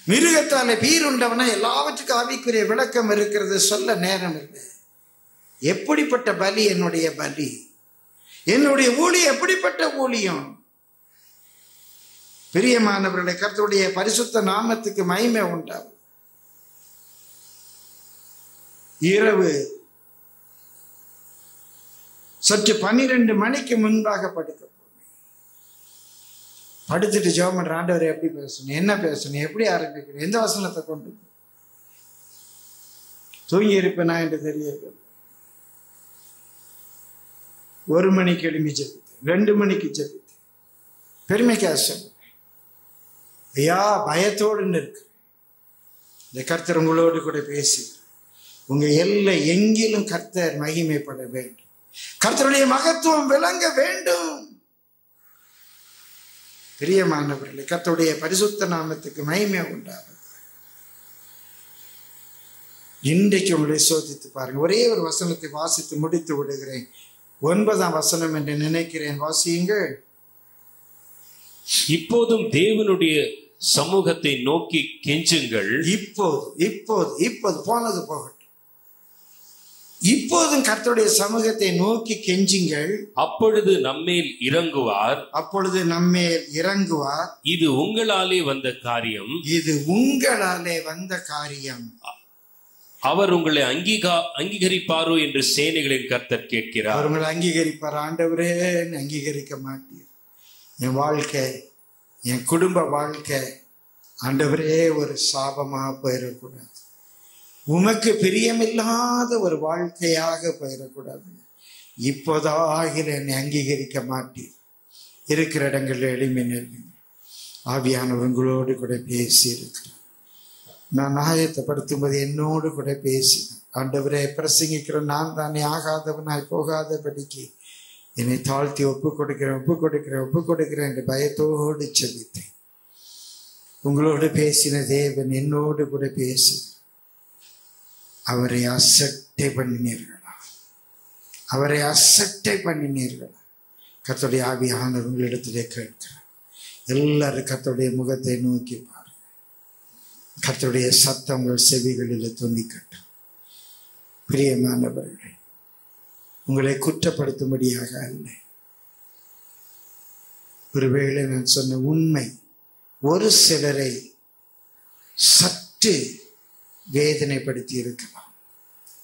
மிருகத்தாலே பீருண்டவனா, எல்லாவற்றுக்கும் ஆவிக்குரிய விளக்கம் இருக்கிறது. சொல்ல நேரம் இல்லை. எப்படிப்பட்ட பலி என்னுடைய பலி, என்னுடைய ஊழியம் எப்படிப்பட்ட ஊழியம். பிரியமானவர்களே, கர்த்தருடைய பரிசுத்த நாமத்துக்கு மகிமை உண்டாகும். இரவு சற்று 12 மணிக்கு முன்பாக படுக்க போனேன். படுத்துட்டு ஜெபம் பண்ற, ஆண்டவரே எப்படி பேசணும், என்ன பேசணும், எப்படி ஆரம்பிக்கணும், எந்த வசனத்தை கொண்டு தூங்கி இருப்பேனா என்று தெரியவில்லை. 1 மணிக்கு எழுப்பி ஜெபித்தேன், 2 மணிக்கு ஜெபித்தேன். பெருமைக்காக சொல்ல, ஐயா பயத்தோடு இருக்கு. இந்த கர்த்தர் உங்களோடு கூட பேசி, உங்க எல்லை எங்கிலும் கர்த்தர் மகிமைப்பட வேண்டும், கர்த்தருடைய மகத்துவம் விளங்க வேண்டும். பிரியமானவர்களே, கர்த்தருடைய பரிசுத்த நாமத்துக்கு மகிமை உண்டாகும். இன்றைக்கு உங்களை சோதித்து பாருங்க. ஒரே ஒரு வசனத்தை வாசித்து முடித்து விடுகிறேன். 9ஆம் வசனம் என்று நினைக்கிறேன். வாசியுங்கள். இப்போதும் தேவனுடைய சமூகத்தை நோக்கி கெஞ்சுங்கள். இப்போது போனது போகட்டும். இப்போதும் கர்த்தருடைய சமூகத்தை நோக்கி கெஞ்சுங்கள். அப்பொழுது நம்மேல் இறங்குவார். இது உங்களாலே வந்த காரியம். அவர் உங்களை அங்கீகரிப்பாரோ என்று சேனைகளின் கர்த்தர் கேட்கிறார். அவர் உங்களை அங்கீகரிப்பார். ஆண்டவரே, அங்கீகரிக்க மாட்டீர். என் வாழ்க்கை, என் குடும்ப வாழ்க்கை ஆண்டவரே ஒரு சாபமாக போயிடக்கூடாது. உமக்கு பிரியமில்லாத ஒரு வாழ்க்கையாக போயிடக்கூடாது. இப்போதாகிற என்னை அங்கீகரிக்க மாட்டீர். இருக்கிற இடங்களில் எளிமை நெருங்க. ஆவியானவர் உங்களோடு கூட பேசி இருக்கிறார். நான் ஆயத்தப்படுத்தும் போது என்னோடு கூட பேசினேன். ஆண்டவரே, பிரசங்கிக்கிற நான் தானே ஆகாதவனாய் போகாதபடிக்கு என்னை தாழ்த்தி ஒப்பு கொடுக்கிறேன் என்று பயத்தோடு செபித்தேன். உங்களோடு பேசின தேவன் என்னோடு கூட பேசி அவரை அசட்டை பண்ணினீர்களா? கர்த்தருடைய ஆவியானவர் உங்களிடத்திலே கேட்கிறார். எல்லாரும் கர்த்தருடைய முகத்தை நோக்கி பாருங்க. கர்த்தருடைய சத்தம் உங்கள் செவிகளில் தொனிக்கட்டும். பிரியமானவர்களே, உங்களை குற்றப்படுத்தும்படியாக அல்ல. ஒருவேளை நான் சொன்ன உண்மை ஒரு சிலரை சற்று வேதனைப்படுத்தி இருக்கலாம்.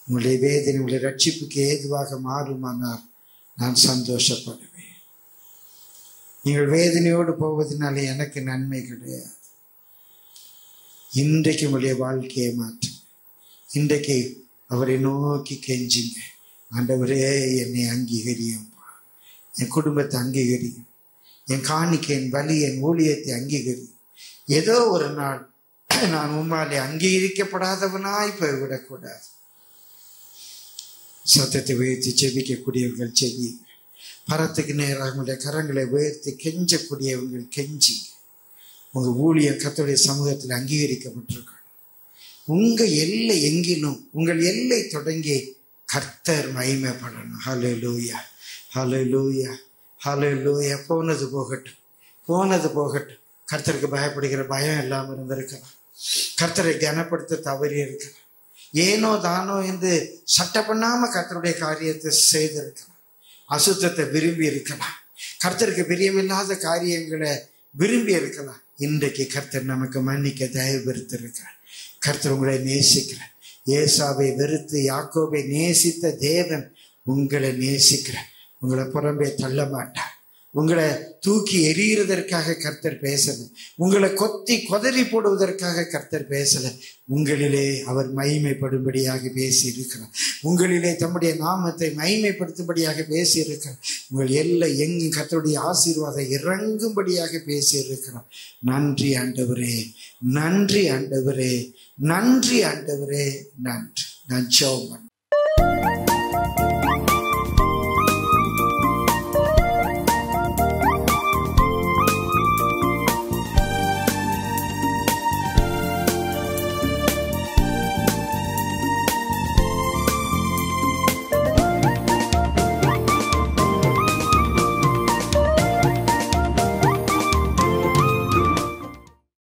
உங்களுடைய வேதனை உங்களுடைய ரட்சிப்புக்கு ஏதுவாக மாறுமானால் நான் சந்தோஷப்படுவேன். நீங்கள் வேதனையோடு போவதனாலே எனக்கு நன்மை கிடையாது. இன்றைக்கு உங்களுடைய வாழ்க்கையை மாற்று. இன்றைக்கு அவரை நோக்கி கெஞ்சுங்க. ஆண்டவரே, என்னை அங்கீகரியும்பா, என் குடும்பத்தை அங்கீகரியும், என் காணிக்கை, என் பலி, என் ஊழியத்தை அங்கீகரியும். ஏதோ ஒரு நாள் நான் உம்மாலே அங்கீகரிக்கப்படாதவனாய் போய்விடக்கூடாது. சத்தத்தை உயர்த்தி செபிக்கக்கூடியவர்கள் செவி, பரத்துக்கு நேராக உங்களுடைய கரங்களை உயர்த்தி கெஞ்சக்கூடியவர்கள் கெஞ்சி. உங்க ஊழியர் கர்த்தருடைய சமூகத்தில் அங்கீகரிக்கப்பட்டிருக்க. உங்க எல்லை எங்கிலும், உங்கள் எல்லை தொடங்கி கர்த்தர் மகிமைப்படணும். ஹல்லேலூயா, ஹல்லேலூயா, ஹல்லேலூயா. போனது போகட்டும். கர்த்தருக்கு பயப்படுகிற பயம் இல்லாமல் இருந்திருக்கலாம். கர்த்தரை கனப்படுத்த தவறி இருக்கலாம். ஏனோ தானோ என்று சட்டை பண்ணாம கர்த்தருடைய காரியத்தை செய்திருக்கலாம். அசுத்தத்தை விரும்பி இருக்கலாம். கர்த்தருக்கு பிரியமில்லாத காரியங்களை விரும்பி இருக்கலாம். இன்றைக்கு கர்த்தர் நமக்கு மன்னிக்க தயவுபடுத்திருக்கிறார். கர்த்தர் உங்களை நேசிக்கிறார். ஏசாவை வெறுத்து யாக்கோபை நேசித்த தேவன் உங்களை நேசிக்கிறார். உங்களை புறம்பே தள்ள மாட்டார். உங்களை தூக்கி எறிகிறதற்காக கர்த்தர் பேசல. உங்களை கொத்தி கொதறி போடுவதற்காக கர்த்தர் பேசல. உங்களிலே அவர் மகிமைப்படும்படியாக பேசி இருக்கிறார். உங்களிலே தம்முடைய நாமத்தை மகிமைப்படுத்தும்படியாக பேசி இருக்கிறார். உங்கள் எல்லை எங்கும் கர்த்தருடைய ஆசீர்வாதம் இறங்கும்படியாக பேசி இருக்கிறார். நன்றி ஆண்டவரே, நன்றி ஆண்டவரே, நன்றி ஆண்டவரே, நன்றி. நான் ஜெபம்